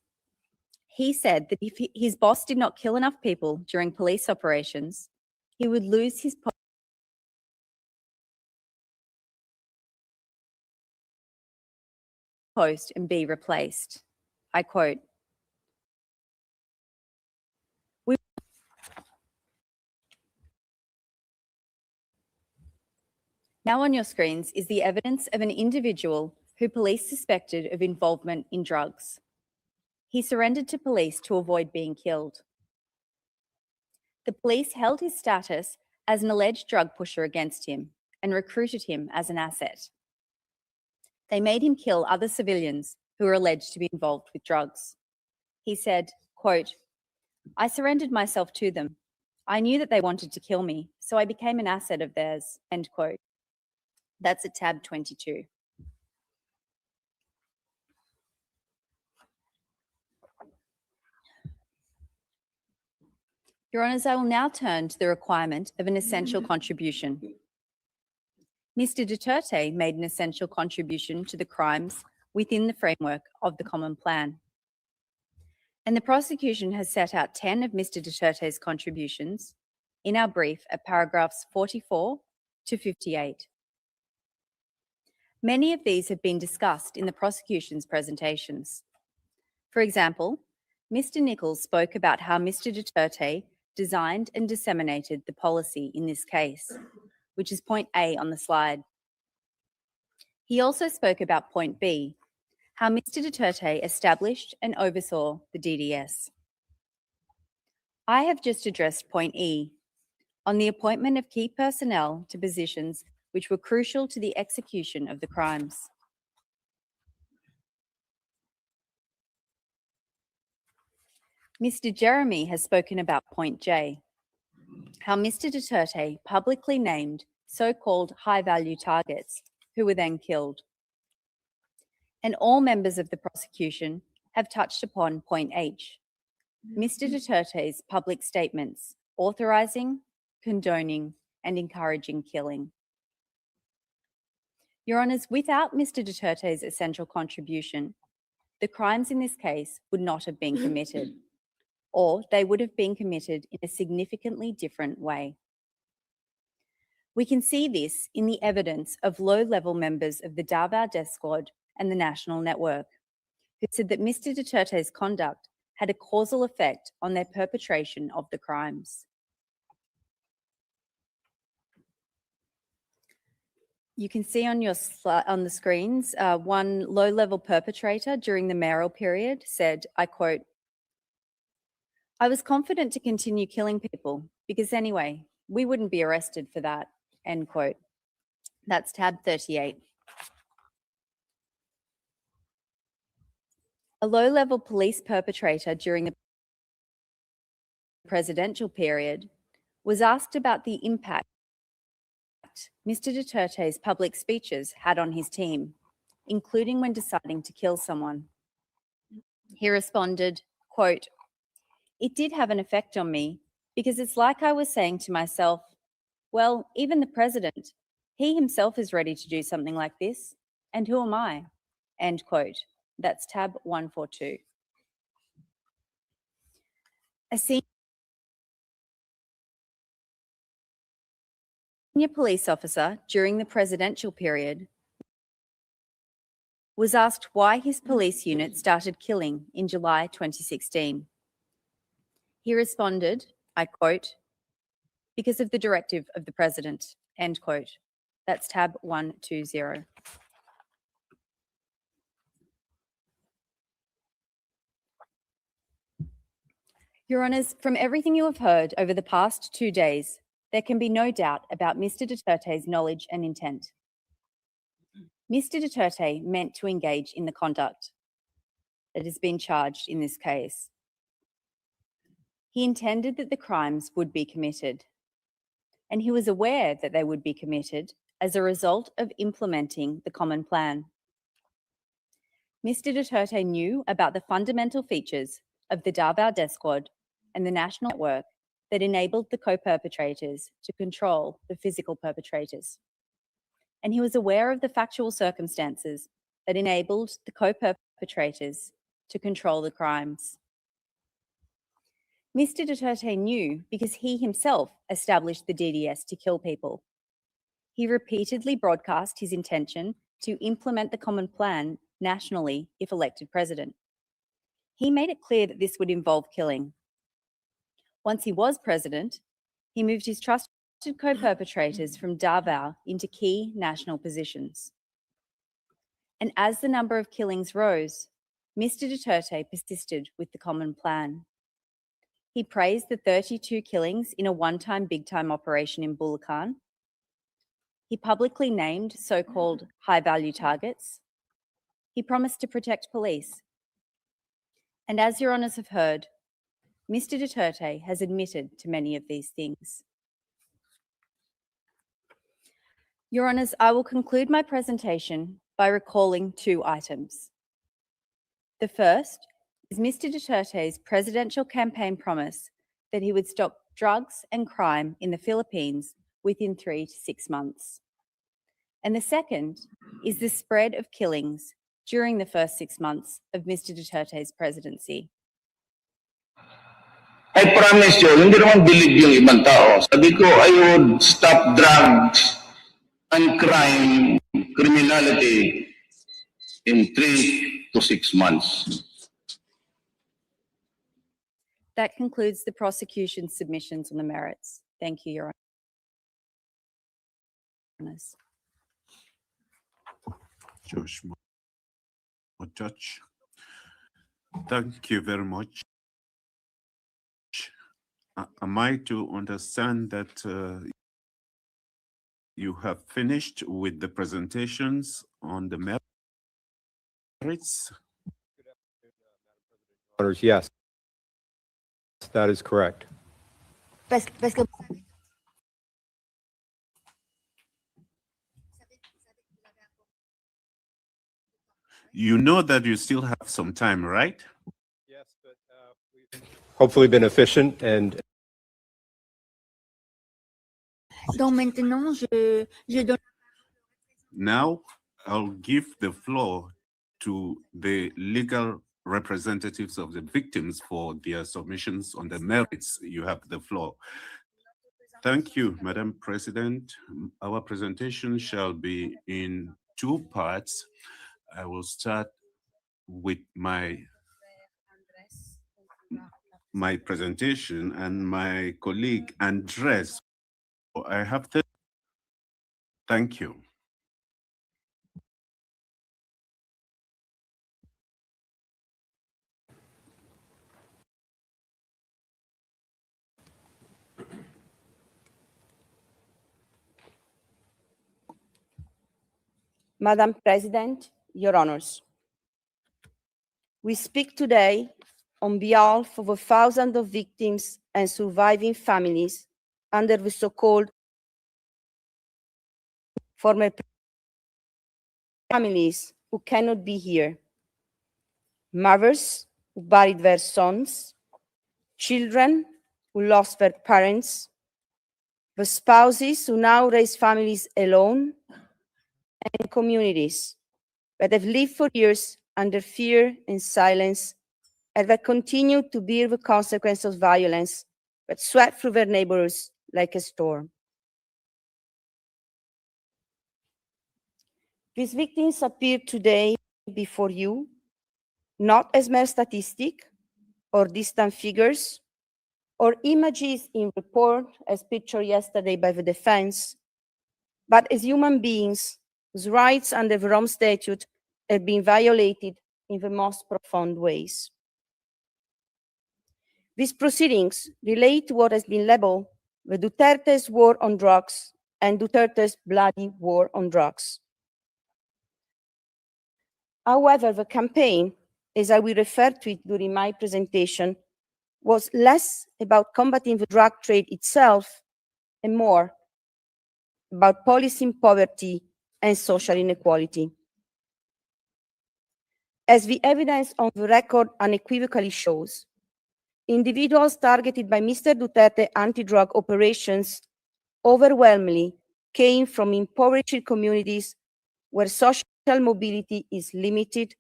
He said that if his boss did not kill enough people during police operations, he would lose his post and be replaced. I quote, Now on your screens is the evidence of an individual who police suspected of involvement in drugs. He surrendered to police to avoid being killed. The police held his status as an alleged drug pusher against him and recruited him as an asset. They made him kill other civilians who were alleged to be involved with drugs. He said, quote, I surrendered myself to them. I knew that they wanted to kill me, so I became an asset of theirs, end quote. That's at tab 22. Your Honours, I will now turn to the requirement of an essential contribution. Mr. Duterte made an essential contribution to the crimes within the framework of the Common Plan. And the prosecution has set out 10 of Mr. Duterte's contributions in our brief at paragraphs 44 to 58. Many of these have been discussed in the prosecution's presentations. For example, Mr. Nichols spoke about how Mr. Duterte designed and disseminated the policy in this case, which is point A on the slide. He also spoke about point B, how Mr. Duterte established and oversaw the DDS. I have just addressed point E, on the appointment of key personnel to positions which were crucial to the execution of the crimes. Mr. Jeremy has spoken about point J, how Mr. Duterte publicly named so-called high-value targets who were then killed. And all members of the prosecution have touched upon point H, Mr. Duterte's public statements authorising, condoning and encouraging killing. Your Honours, without Mr. Duterte's essential contribution, the crimes in this case would not have been committed, or they would have been committed in a significantly different way. We can see this in the evidence of low-level members of the Davao Death Squad and the National Network, who said that Mr. Duterte's conduct had a causal effect on their perpetration of the crimes. You can see on the screens, one low-level perpetrator during the mayoral period said, I quote, I was confident to continue killing people because anyway, we wouldn't be arrested for that, end quote. That's tab 38. A low-level police perpetrator during the presidential period was asked about the impact Mr. Duterte's public speeches had on his team, including when deciding to kill someone. He responded, quote, it did have an effect on me because it's like I was saying to myself, well, even the president, he himself is ready to do something like this, and who am I? End quote. That's tab 142. A senior police officer during the presidential period was asked why his police unit started killing in July 2016. He responded, I quote, because of the directive of the president, end quote. That's tab 120. Your Honours, from everything you have heard over the past 2 days, there can be no doubt about Mr. Duterte's knowledge and intent. Mr. Duterte meant to engage in the conduct that has been charged in this case. He intended that the crimes would be committed, and he was aware that they would be committed as a result of implementing the common plan. Mr. Duterte knew about the fundamental features of the Davao Death Squad and the national network that enabled the co-perpetrators to control the physical perpetrators. And he was aware of the factual circumstances that enabled the co-perpetrators to control the crimes. Mr. Duterte knew because he himself established the DDS to kill people. He repeatedly broadcast his intention to implement the common plan nationally if elected president. He made it clear that this would involve killing. Once he was president, he moved his trusted co-perpetrators from Davao into key national positions. And as the number of killings rose, Mr. Duterte persisted with the common plan. He praised the 32 killings in a one-time big-time operation in Bulacan. He publicly named so-called high-value targets. He promised to protect police. And as Your Honours have heard, Mr. Duterte has admitted to many of these things. Your Honours, I will conclude my presentation by recalling 2 items. The first is Mr. Duterte's presidential campaign promise that he would stop drugs and crime in the Philippines within 3 to 6 months. And the second is the spread of killings during the first 6 months of Mr. Duterte's presidency. I promise you, hindi naman believe yung ibang tao. Sabi ko, I would stop drugs and crime, criminality in 3 to 6 months. That concludes the prosecution's submissions on the merits. Thank you, Your Honours. Judge, thank you very much. Am I to understand that you have finished with the presentations on the merits? Yes, that is correct. You know that you still have some time, right? Yes, but we've hopefully been efficient and Donc maintenant, je donne. Now I'll give the floor to the legal representatives of the victims for their submissions on the merits. You have the floor. Thank you, Madam President. Our presentation shall be in 2 parts. I will start with my presentation, and my colleague Andres. I have to thank you. Madam President, Your Honors, we speak today on behalf of thousands of victims and surviving families under the so-called former families who cannot be here, mothers who buried their sons, children who lost their parents, the spouses who now raise families alone, and communities that have lived for years under fear and silence, and that continue to bear the consequences of violence that swept through their neighborhoods like a storm. These victims appear today before you, not as mere statistics or distant figures, or images in report as pictured yesterday by the defense, but as human beings whose rights under the Rome Statute have been violated in the most profound ways. These proceedings relate to what has been labeled the Duterte's war on drugs and Duterte's bloody war on drugs. However, the campaign, as I will refer to it during my presentation, was less about combating the drug trade itself and more about policing poverty and social inequality. As the evidence on the record unequivocally shows, individuals targeted by Mr. Duterte anti-drug operations overwhelmingly came from impoverished communities where social mobility is limited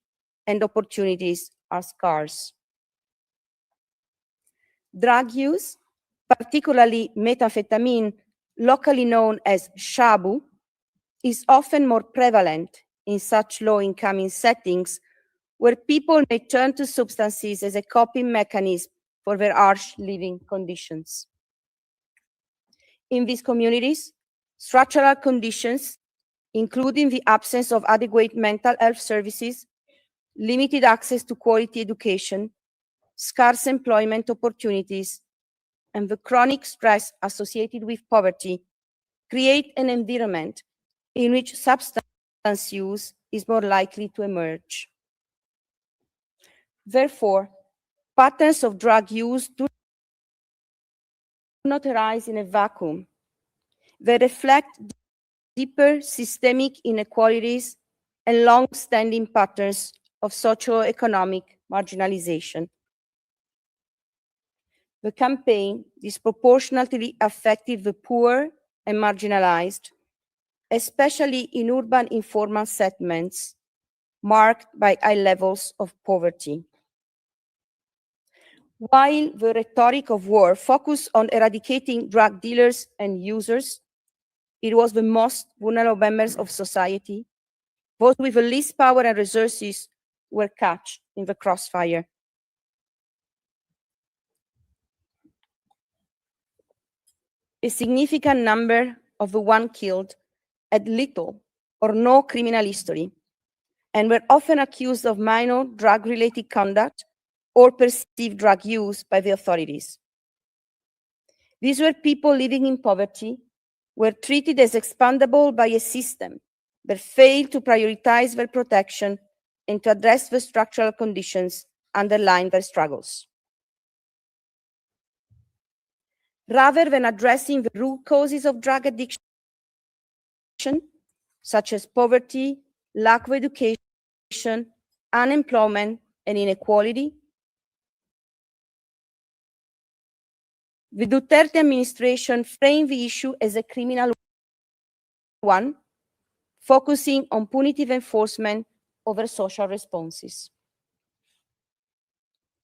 and opportunities are scarce. Drug use, particularly methamphetamine, locally known as shabu, is often more prevalent in such low-income settings where people may turn to substances as a coping mechanism for their harsh living conditions. In these communities, structural conditions, including the absence of adequate mental health services, limited access to quality education, scarce employment opportunities, and the chronic stress associated with poverty, create an environment in which substance use is more likely to emerge. Therefore, patterns of drug use do not arise in a vacuum. They reflect deeper systemic inequalities and long-standing patterns of socioeconomic marginalization. The campaign disproportionately affected the poor and marginalized, especially in urban informal settlements marked by high levels of poverty. While the rhetoric of war focused on eradicating drug dealers and users, it was the most vulnerable members of society, those with the least power and resources, were caught in the crossfire. A significant number of the ones killed had little or no criminal history and were often accused of minor drug-related conduct or perceived drug use by the authorities. These were people living in poverty, were treated as expendable by a system that failed to prioritize their protection and to address the structural conditions underlying their struggles. Rather than addressing the root causes of drug addiction, such as poverty, lack of education, unemployment, and inequality, the Duterte administration framed the issue as a criminal one, focusing on punitive enforcement over social responses.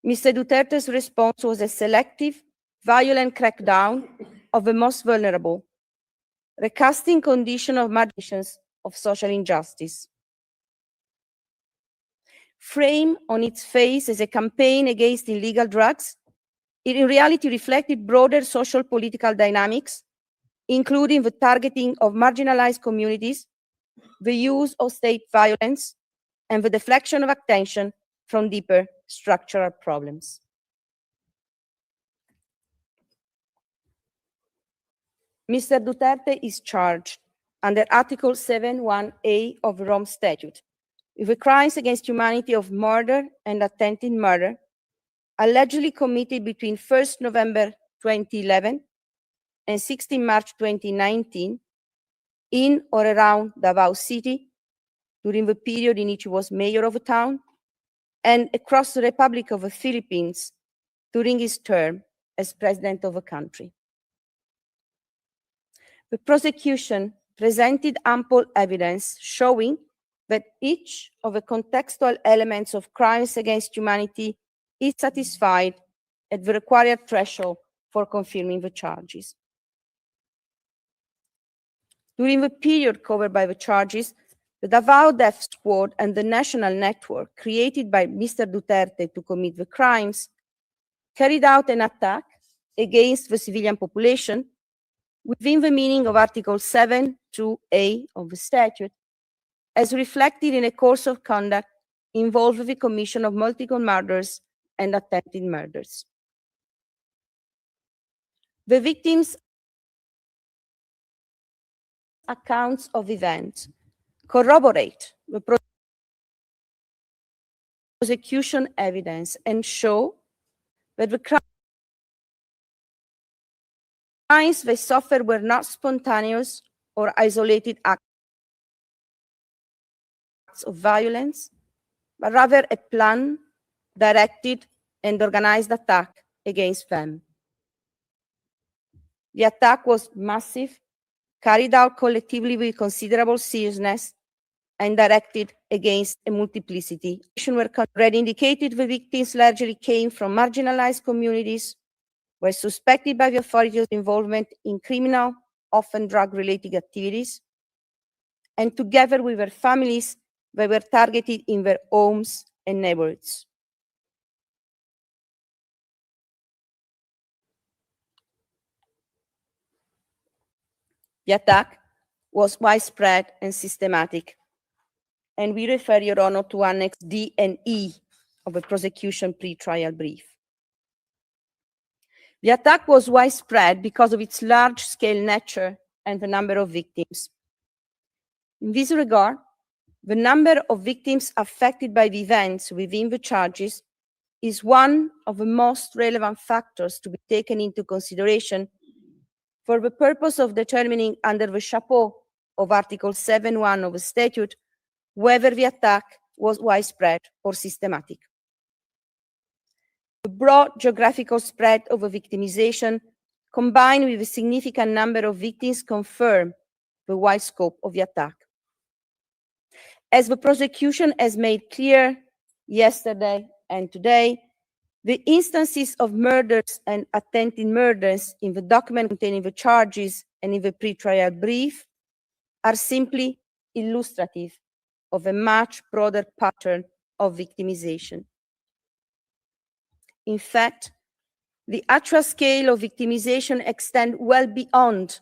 Mr. Duterte's response was a selective, violent crackdown of the most vulnerable, recasting conditions of marginalization of social injustice. Framed on its face as a campaign against illegal drugs, it in reality reflected broader social political dynamics, including the targeting of marginalized communities, the use of state violence, and the deflection of attention from deeper structural problems. Mr. Duterte is charged under Article 7(1)(a) of the Rome Statute with the crimes against humanity of murder and attempted murder, allegedly committed between 1st November 2011 and 16 March 2019 in or around Davao City during the period in which he was mayor of the town, and across the Republic of the Philippines during his term as president of the country. The prosecution presented ample evidence showing that each of the contextual elements of crimes against humanity is satisfied at the required threshold for confirming the charges. During the period covered by the charges, the Davao Death Squad and the national network created by Mr. Duterte to commit the crimes carried out an attack against the civilian population within the meaning of Article 7(2)(a) of the statute, as reflected in a course of conduct involving the commission of multiple murders and attempted murders. The victims' accounts of events corroborate the prosecution evidence and show that the crimes they suffered were not spontaneous or isolated acts of violence, but rather a planned, directed, and organized attack against them. The attack was massive, carried out collectively with considerable seriousness, and directed against a multiplicity. Were already indicated the victims largely came from marginalized communities, were suspected by the authorities of involvement in criminal, often drug-related activities, and together with their families, they were targeted in their homes and neighborhoods. The attack was widespread and systematic, and we refer, Your Honor, to Annex D and E of the prosecution pre-trial brief. The attack was widespread because of its large-scale nature and the number of victims. In this regard, the number of victims affected by the events within the charges is one of the most relevant factors to be taken into consideration for the purpose of determining under the chapeau of Article 7.1 of the statute whether the attack was widespread or systematic. The broad geographical spread of the victimization, combined with a significant number of victims, confirm the wide scope of the attack. As the prosecution has made clear yesterday and today, the instances of murders and attempted murders in the document containing the charges and in the pre-trial brief are simply illustrative of a much broader pattern of victimization. In fact, the actual scale of victimization extends well beyond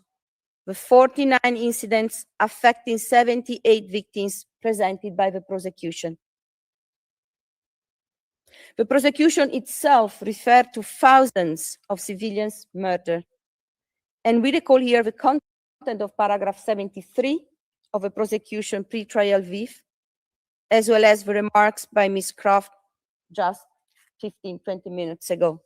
the 49 incidents affecting 78 victims presented by the prosecution. The prosecution itself referred to thousands of civilians murdered. And we recall here the content of paragraph 73 of the prosecution pre-trial brief, as well as the remarks by Ms. Croft just 15-20 minutes ago.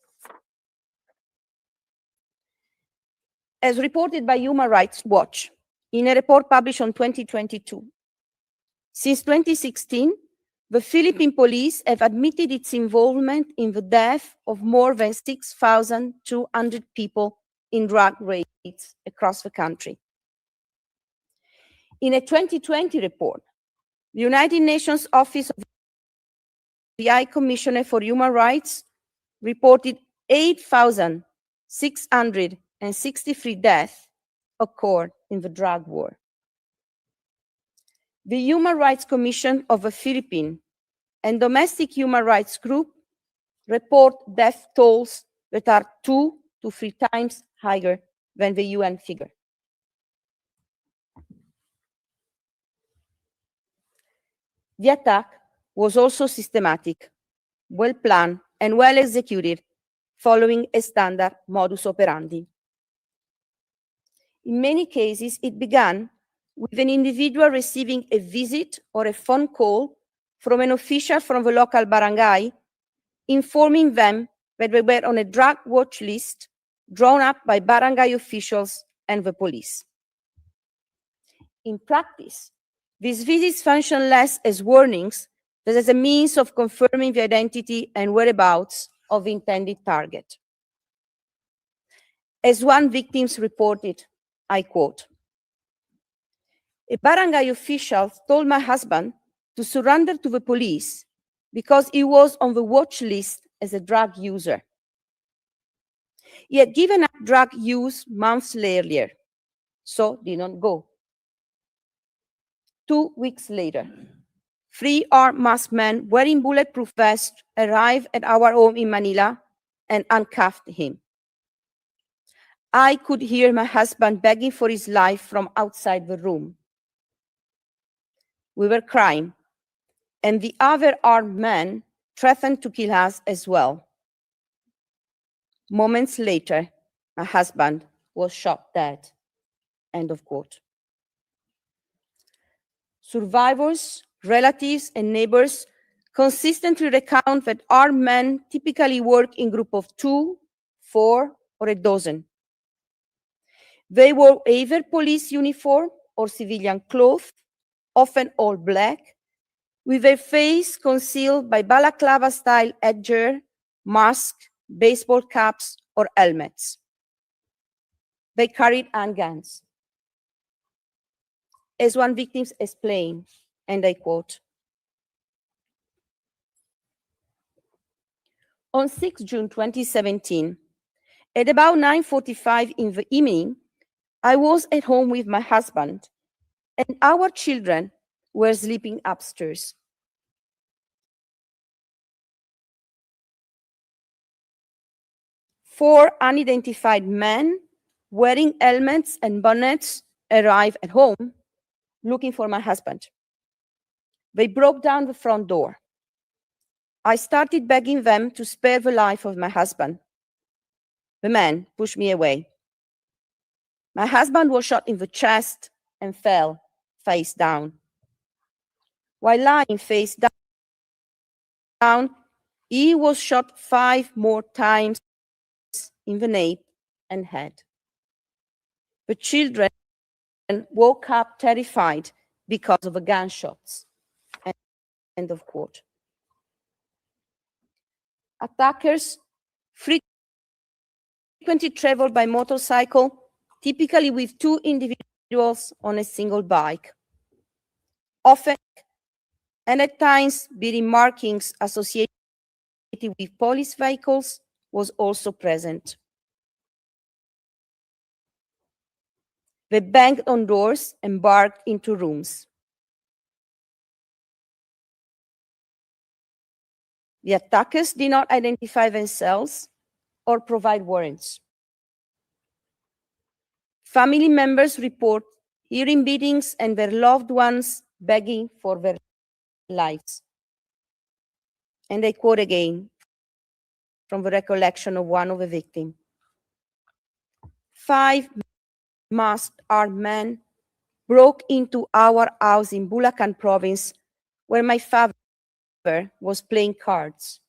As reported by Human Rights Watch in a report published in 2022, since 2016, the Philippine police have admitted its involvement in the death of more than 6,200 people in drug raids across the country. In a 2020 report, the United Nations Office of the High Commissioner for Human Rights reported 8,663 deaths occurred in the drug war. The Human Rights Commission of the Philippines and domestic human rights group report death tolls that are 2 to 3 times higher than the UN figure. The attack was also systematic, well-planned, and well-executed, following a standard modus operandi. In many cases, it began with an individual receiving a visit or a phone call from an official from the local barangay, informing them that they were on a drug watch list drawn up by barangay officials and the police. In practice, these visits function less as warnings than as a means of confirming the identity and whereabouts of the intended target. As one victim reported, I quote, "A barangay official told my husband to surrender to the police because he was on the watch list as a drug user. He had given up drug use months earlier, so did not go. 2 weeks later, 3 armed masked men wearing bulletproof vests arrived at our home in Manila and handcuffed him. I could hear my husband begging for his life from outside the room. We were crying, and the other armed men threatened to kill us as well. Moments later, my husband, was shot dead. End of quote. Survivors, relatives, and neighbors consistently recount that armed men typically work in groups of 2, 4, or a dozen. They wore either police uniform or civilian clothes, often all black, with their face concealed by balaclava-style headgear, masks, baseball caps, or helmets. They carried handguns. As one victim explained, and I quote, "On 6 June 2017, at about 9:45 in the evening, I was at home with my husband, and our children were sleeping upstairs. Four unidentified men wearing helmets and bonnets arrived at home looking for my husband. They broke down the front door. I started begging them to spare the life of my husband. The men pushed me away. My husband was shot in the chest and fell face down. While lying face down, he was shot 5 more times in the nape and head. The children woke up terrified because of the gunshots." End of quote. Attackers frequently travel by motorcycle, typically with 2 individuals on a single bike. Often, and at times, bearing markings associated with police vehicles was also present. They banged on doors and barged into rooms. The attackers did not identify themselves or provide warrants. Family members report hearing beatings and their loved ones begging for their lives. And I quote again from the recollection of one of the victims. 5 masked armed men broke into our house in Bulacan province, where my father was playing cards.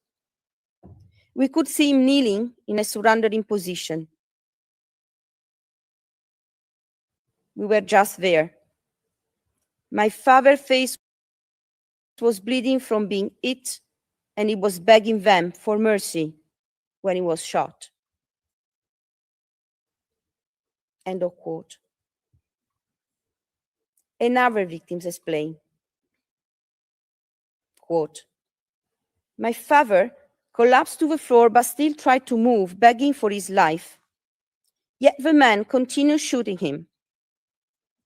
We could see him kneeling in a surrendering position. We were just there. My father's face was bleeding from being hit, and he was begging them for mercy when he was shot. End of quote. Another victim explained, quote, "My father collapsed to the floor but still tried to move, begging for his life. Yet the man continued shooting him.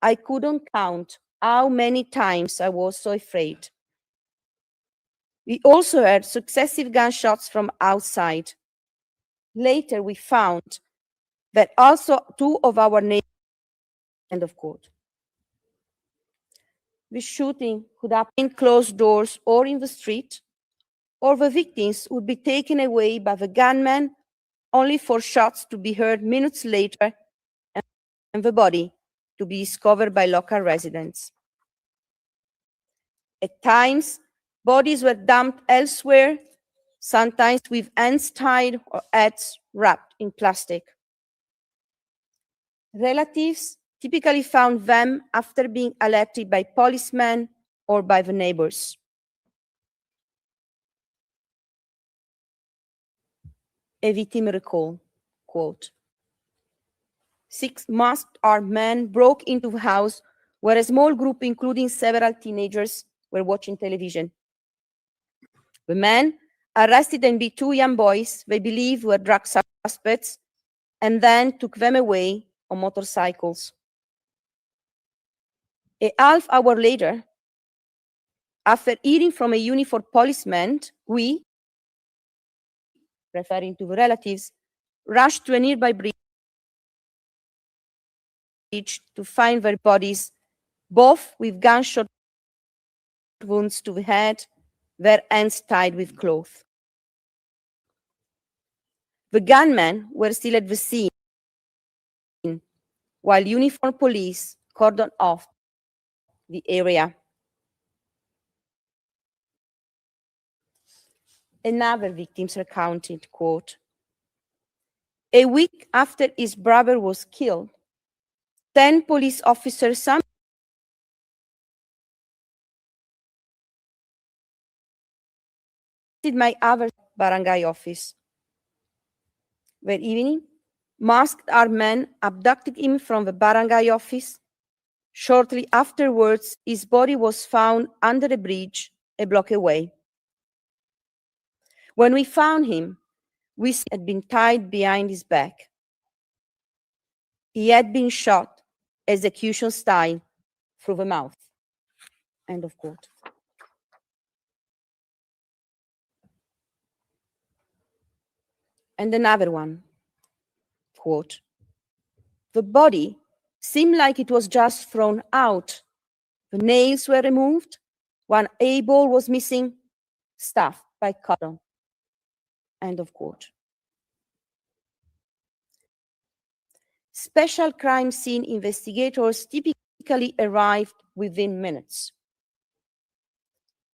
I couldn't count how many times I was so afraid. We also heard successive gunshots from outside. Later, we found that also 2 of our neighbors," end of quote. The shooting could happen in closed doors or in the street, or the victims would be taken away by the gunman only for shots to be heard minutes later and the body to be discovered by local residents. At times, bodies were dumped elsewhere, sometimes with hands tied or heads wrapped in plastic. Relatives typically found them after being alerted by policemen or by the neighbors. A victim recalled, quote, 6 masked armed men broke into the house where a small group, including several teenagers, were watching television. The men arrested and beat 2 young boys they believed were drug suspects and then took them away on motorcycles. A half hour later, after hearing from a uniformed policeman, we, referring to the relatives, rushed to a nearby bridge to find their bodies, both with gunshot wounds to the head, their hands tied with cloth. The gunmen were still at the scene while uniformed police cordoned off the area. Another victim recounted, quote, "A week after his brother was killed, 10 police officers summoned my other barangay office. That evening, masked armed men abducted him from the barangay office. Shortly afterwards, his body was found under a bridge a block away. When we found him, we saw he had been tied behind his back. He had been shot execution style through the mouth." End of quote. And another one, quote, "The body seemed like it was just thrown out. The nails were removed, one eyeball was missing, stuffed by cotton." End of quote. Special crime scene investigators typically arrived within minutes.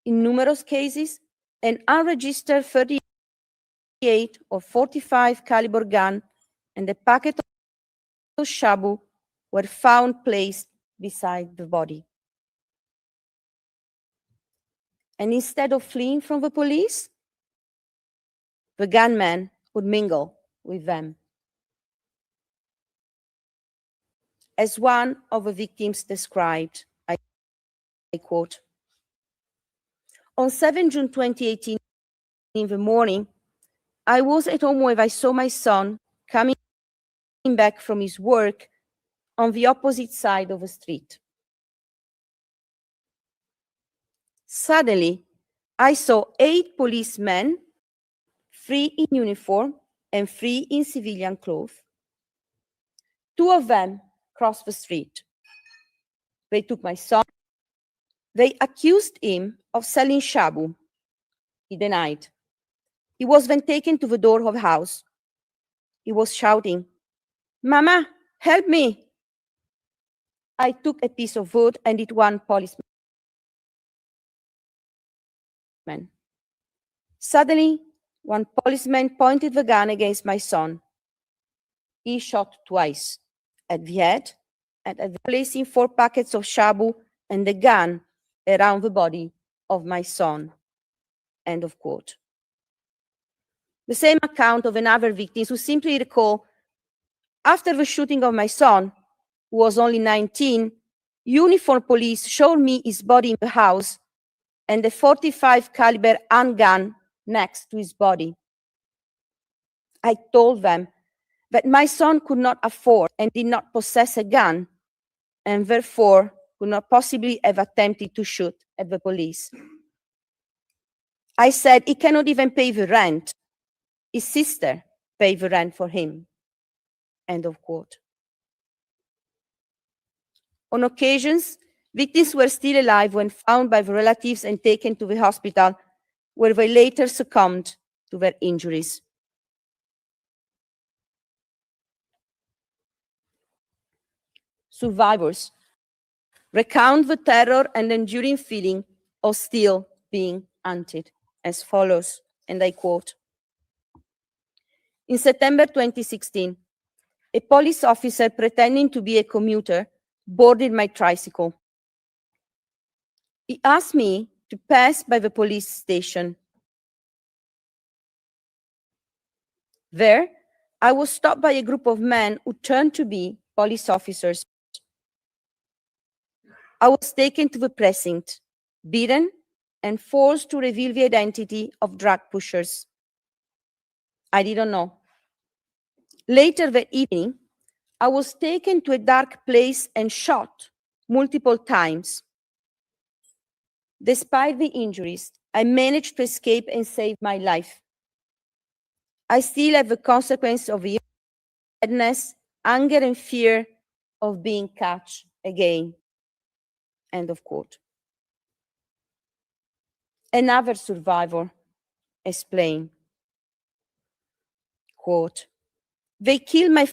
In numerous cases, an unregistered 38 or 45 caliber gun and a packet of shabu were found placed beside the body. And instead of fleeing from the police, the gunman would mingle with them. As one of the victims described, I quote, "On 7 June 2018, in the morning, I was at home when I saw my son coming back from his work on the opposite side of the street. Suddenly, I saw 8 policemen, 3 in uniform and 3 in civilian clothes. 2 of them crossed the street. They took my son. They accused him of selling shabu. He denied. He was then taken to the door of the house. He was shouting, 'Mama, help me!' I took a piece of wood and hit one policeman. Suddenly, one policeman pointed the gun against my son. He shot twice, at the head and at the placing 4 packets of shabu and the gun around the body of my son." End of quote. The same account of another victim who simply recalled, "After the shooting of my son, who was only 19, uniformed police showed me his body in the house and a 45 caliber handgun next to his body. I told them that my son could not afford and did not possess a gun, and therefore could not possibly have attempted to shoot at the police. I said he cannot even pay the rent. His sister paid the rent for him." End of quote. On occasions, victims were still alive when found by the relatives and taken to the hospital, where they later succumbed to their injuries. Survivors recount the terror and enduring feeling of still being hunted as follows, and I quote, "In September 2016, a police officer pretending to be a commuter boarded my tricycle. He asked me to pass by the police station. There, I was stopped by a group of men who turned to be police officers. I was taken to the precinct, beaten, and forced to reveal the identity of drug pushers. I didn't know. Later that evening, I was taken to a dark place and shot multiple times. Despite the injuries, I managed to escape and save my life. I still have the consequence of the sadness, anger, and fear of being caught again." End of quote. Another survivor explained, quote, "They killed my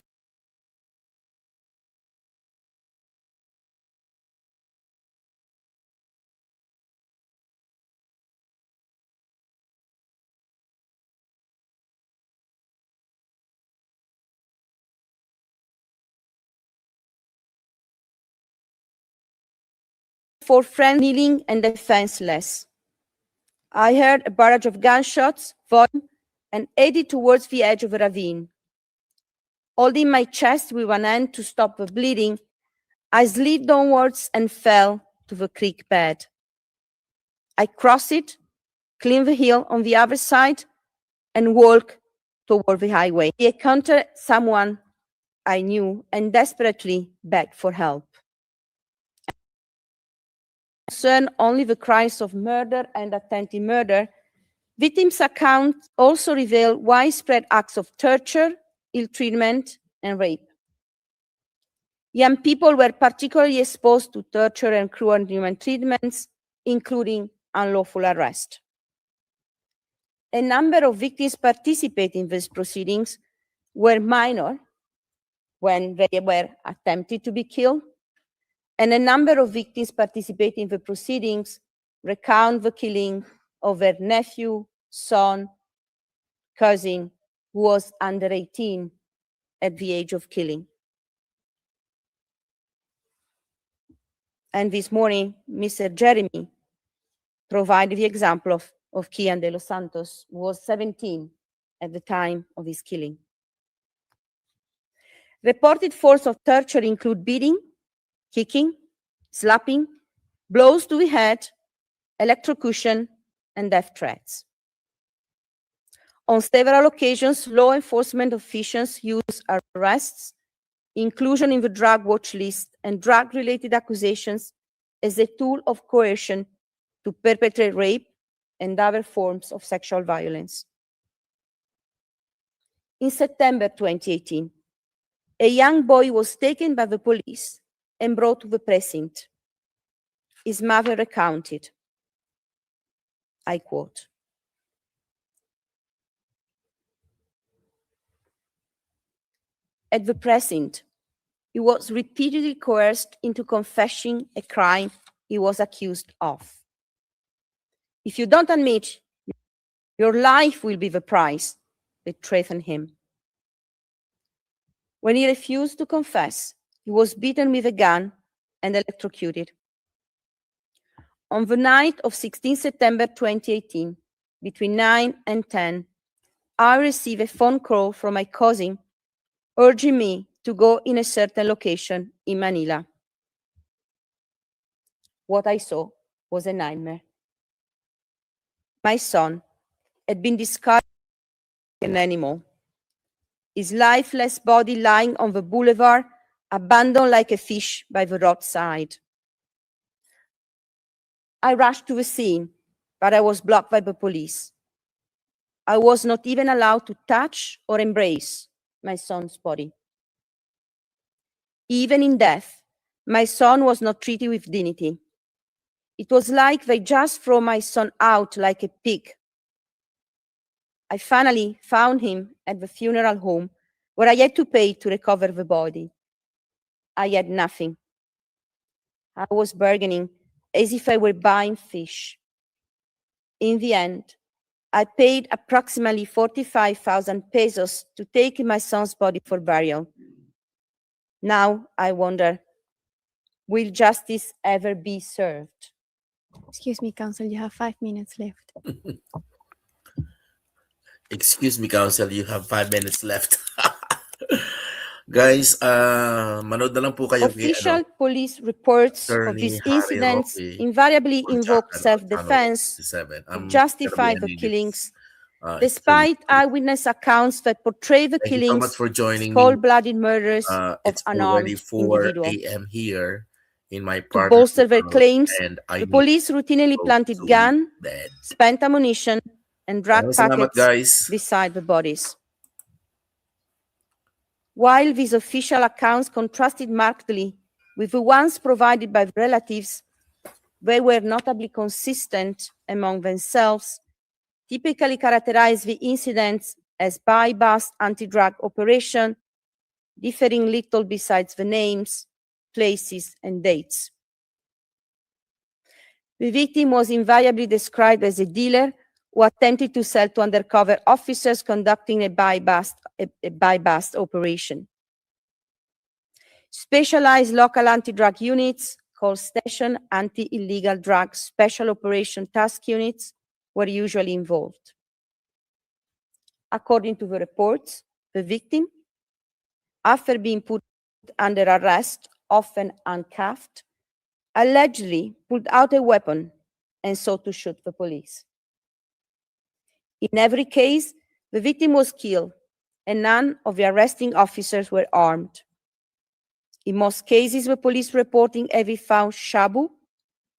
4 friends kneeling and defenseless. I heard a barrage of gunshots, volume, and headed towards the edge of a ravine. Holding my chest with one hand to stop the bleeding, I slid downwards and fell to the creek bed. I crossed it, climbed the hill on the other side, and walked toward the highway. I encountered someone I knew and desperately begged for help. Concern only the cries of murder and attempted murder, victims' accounts also reveal widespread acts of torture, ill treatment, and rape. Young people were particularly exposed to torture and cruel and inhuman treatments, including unlawful arrest. A number of victims participating in these proceedings were minor when they were attempted to be killed, and a number of victims participating in the proceedings recount the killing of their nephew, son, cousin, who was under 18 at the age of killing. And this morning, Mr. Jeremy provided the example of Kian de los Santos, who was 17 at the time of his killing. Reported forms of torture include beating, kicking, slapping, blows to the head, electrocution, and death threats. On several occasions, law enforcement officials used arrests, inclusion in the drug watch list, and drug-related accusations as a tool of coercion to perpetrate rape and other forms of sexual violence. In September 2018, a young boy was taken by the police and brought to the precinct. His mother recounted, I quote, "At the precinct, he was repeatedly coerced into confessing a crime he was accused of. If you don't admit, your life will be the price," they threatened him. When he refused to confess, he was beaten with a gun and electrocuted. On the night of 16 September 2018, between 9 and 10, I received a phone call from my cousin urging me to go in a certain location in Manila. What I saw was a nightmare. My son had been discarded like an animal, his lifeless body lying on the boulevard, abandoned like a fish by the roadside. I rushed to the scene, but I was blocked by the police. I was not even allowed to touch or embrace my son's body. Even in death, my son was not treated with dignity. It was like they just threw my son out like a pig. I finally found him at the funeral home where I had to pay to recover the body. I had nothing. I was bargaining as if I were buying fish. In the end, I paid approximately 45,000 pesos to take my son's body for burial. Now I wonder, will justice ever be served? Excuse me, Counsel, you have 5 minutes left. Excuse me, Counsel, you have 5 minutes left. Guys, manood na lang po kayo Official police reports of these incidents invariably invoke self-defense to justify the killings, despite eyewitness accounts that portray the killings as cold-blooded murders of unarmed individuals. Here in my to bolster their claims, the police routinely planted guns, spent ammunition, and drug packets beside the bodies. While these official accounts contrasted markedly with the ones provided by relatives, they were notably consistent among themselves, typically characterized the incidents as by-bust anti-drug operation, differing little besides the names, places, and dates. The victim was invariably described as a dealer who attempted to sell to undercover officers conducting a buy-bust operation. Specialized local anti-drug units, called Station Anti-Illegal Drugs Special Operation Task Units were usually involved. According to the reports, the victim, after being put under arrest, often uncuffed, allegedly pulled out a weapon and sought to shoot the police. In every case, the victim was killed and none of the arresting officers were armed. In most cases, the police reporting having found shabu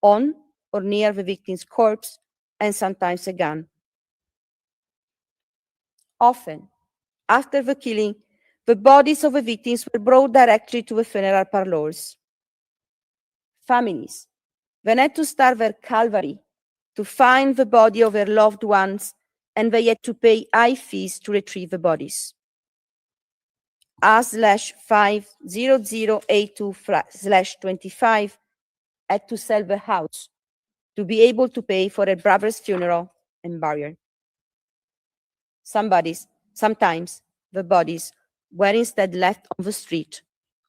on or near the victim's corpse and sometimes a gun. Often, after the killing, the bodies of the victims were brought directly to the funeral parlors. Families then had to start their calvary to find the body of their loved ones, and they had to pay high fees to retrieve the bodies. R/50082/25 had to sell the house to be able to pay for her brother's funeral and burial. Sometimes the bodies were instead left on the street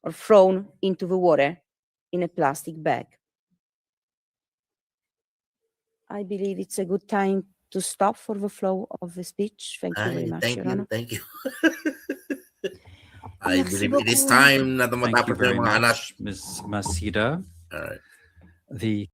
or thrown into the water in a plastic bag. I believe it's a good time to stop for the flow of the speech. Thank you very much, Thank Your you, Honor. thank you. I Merci believe it is beaucoup. time na Thank you matapos na very yung mga anak. much, Ms. Masida. All right. The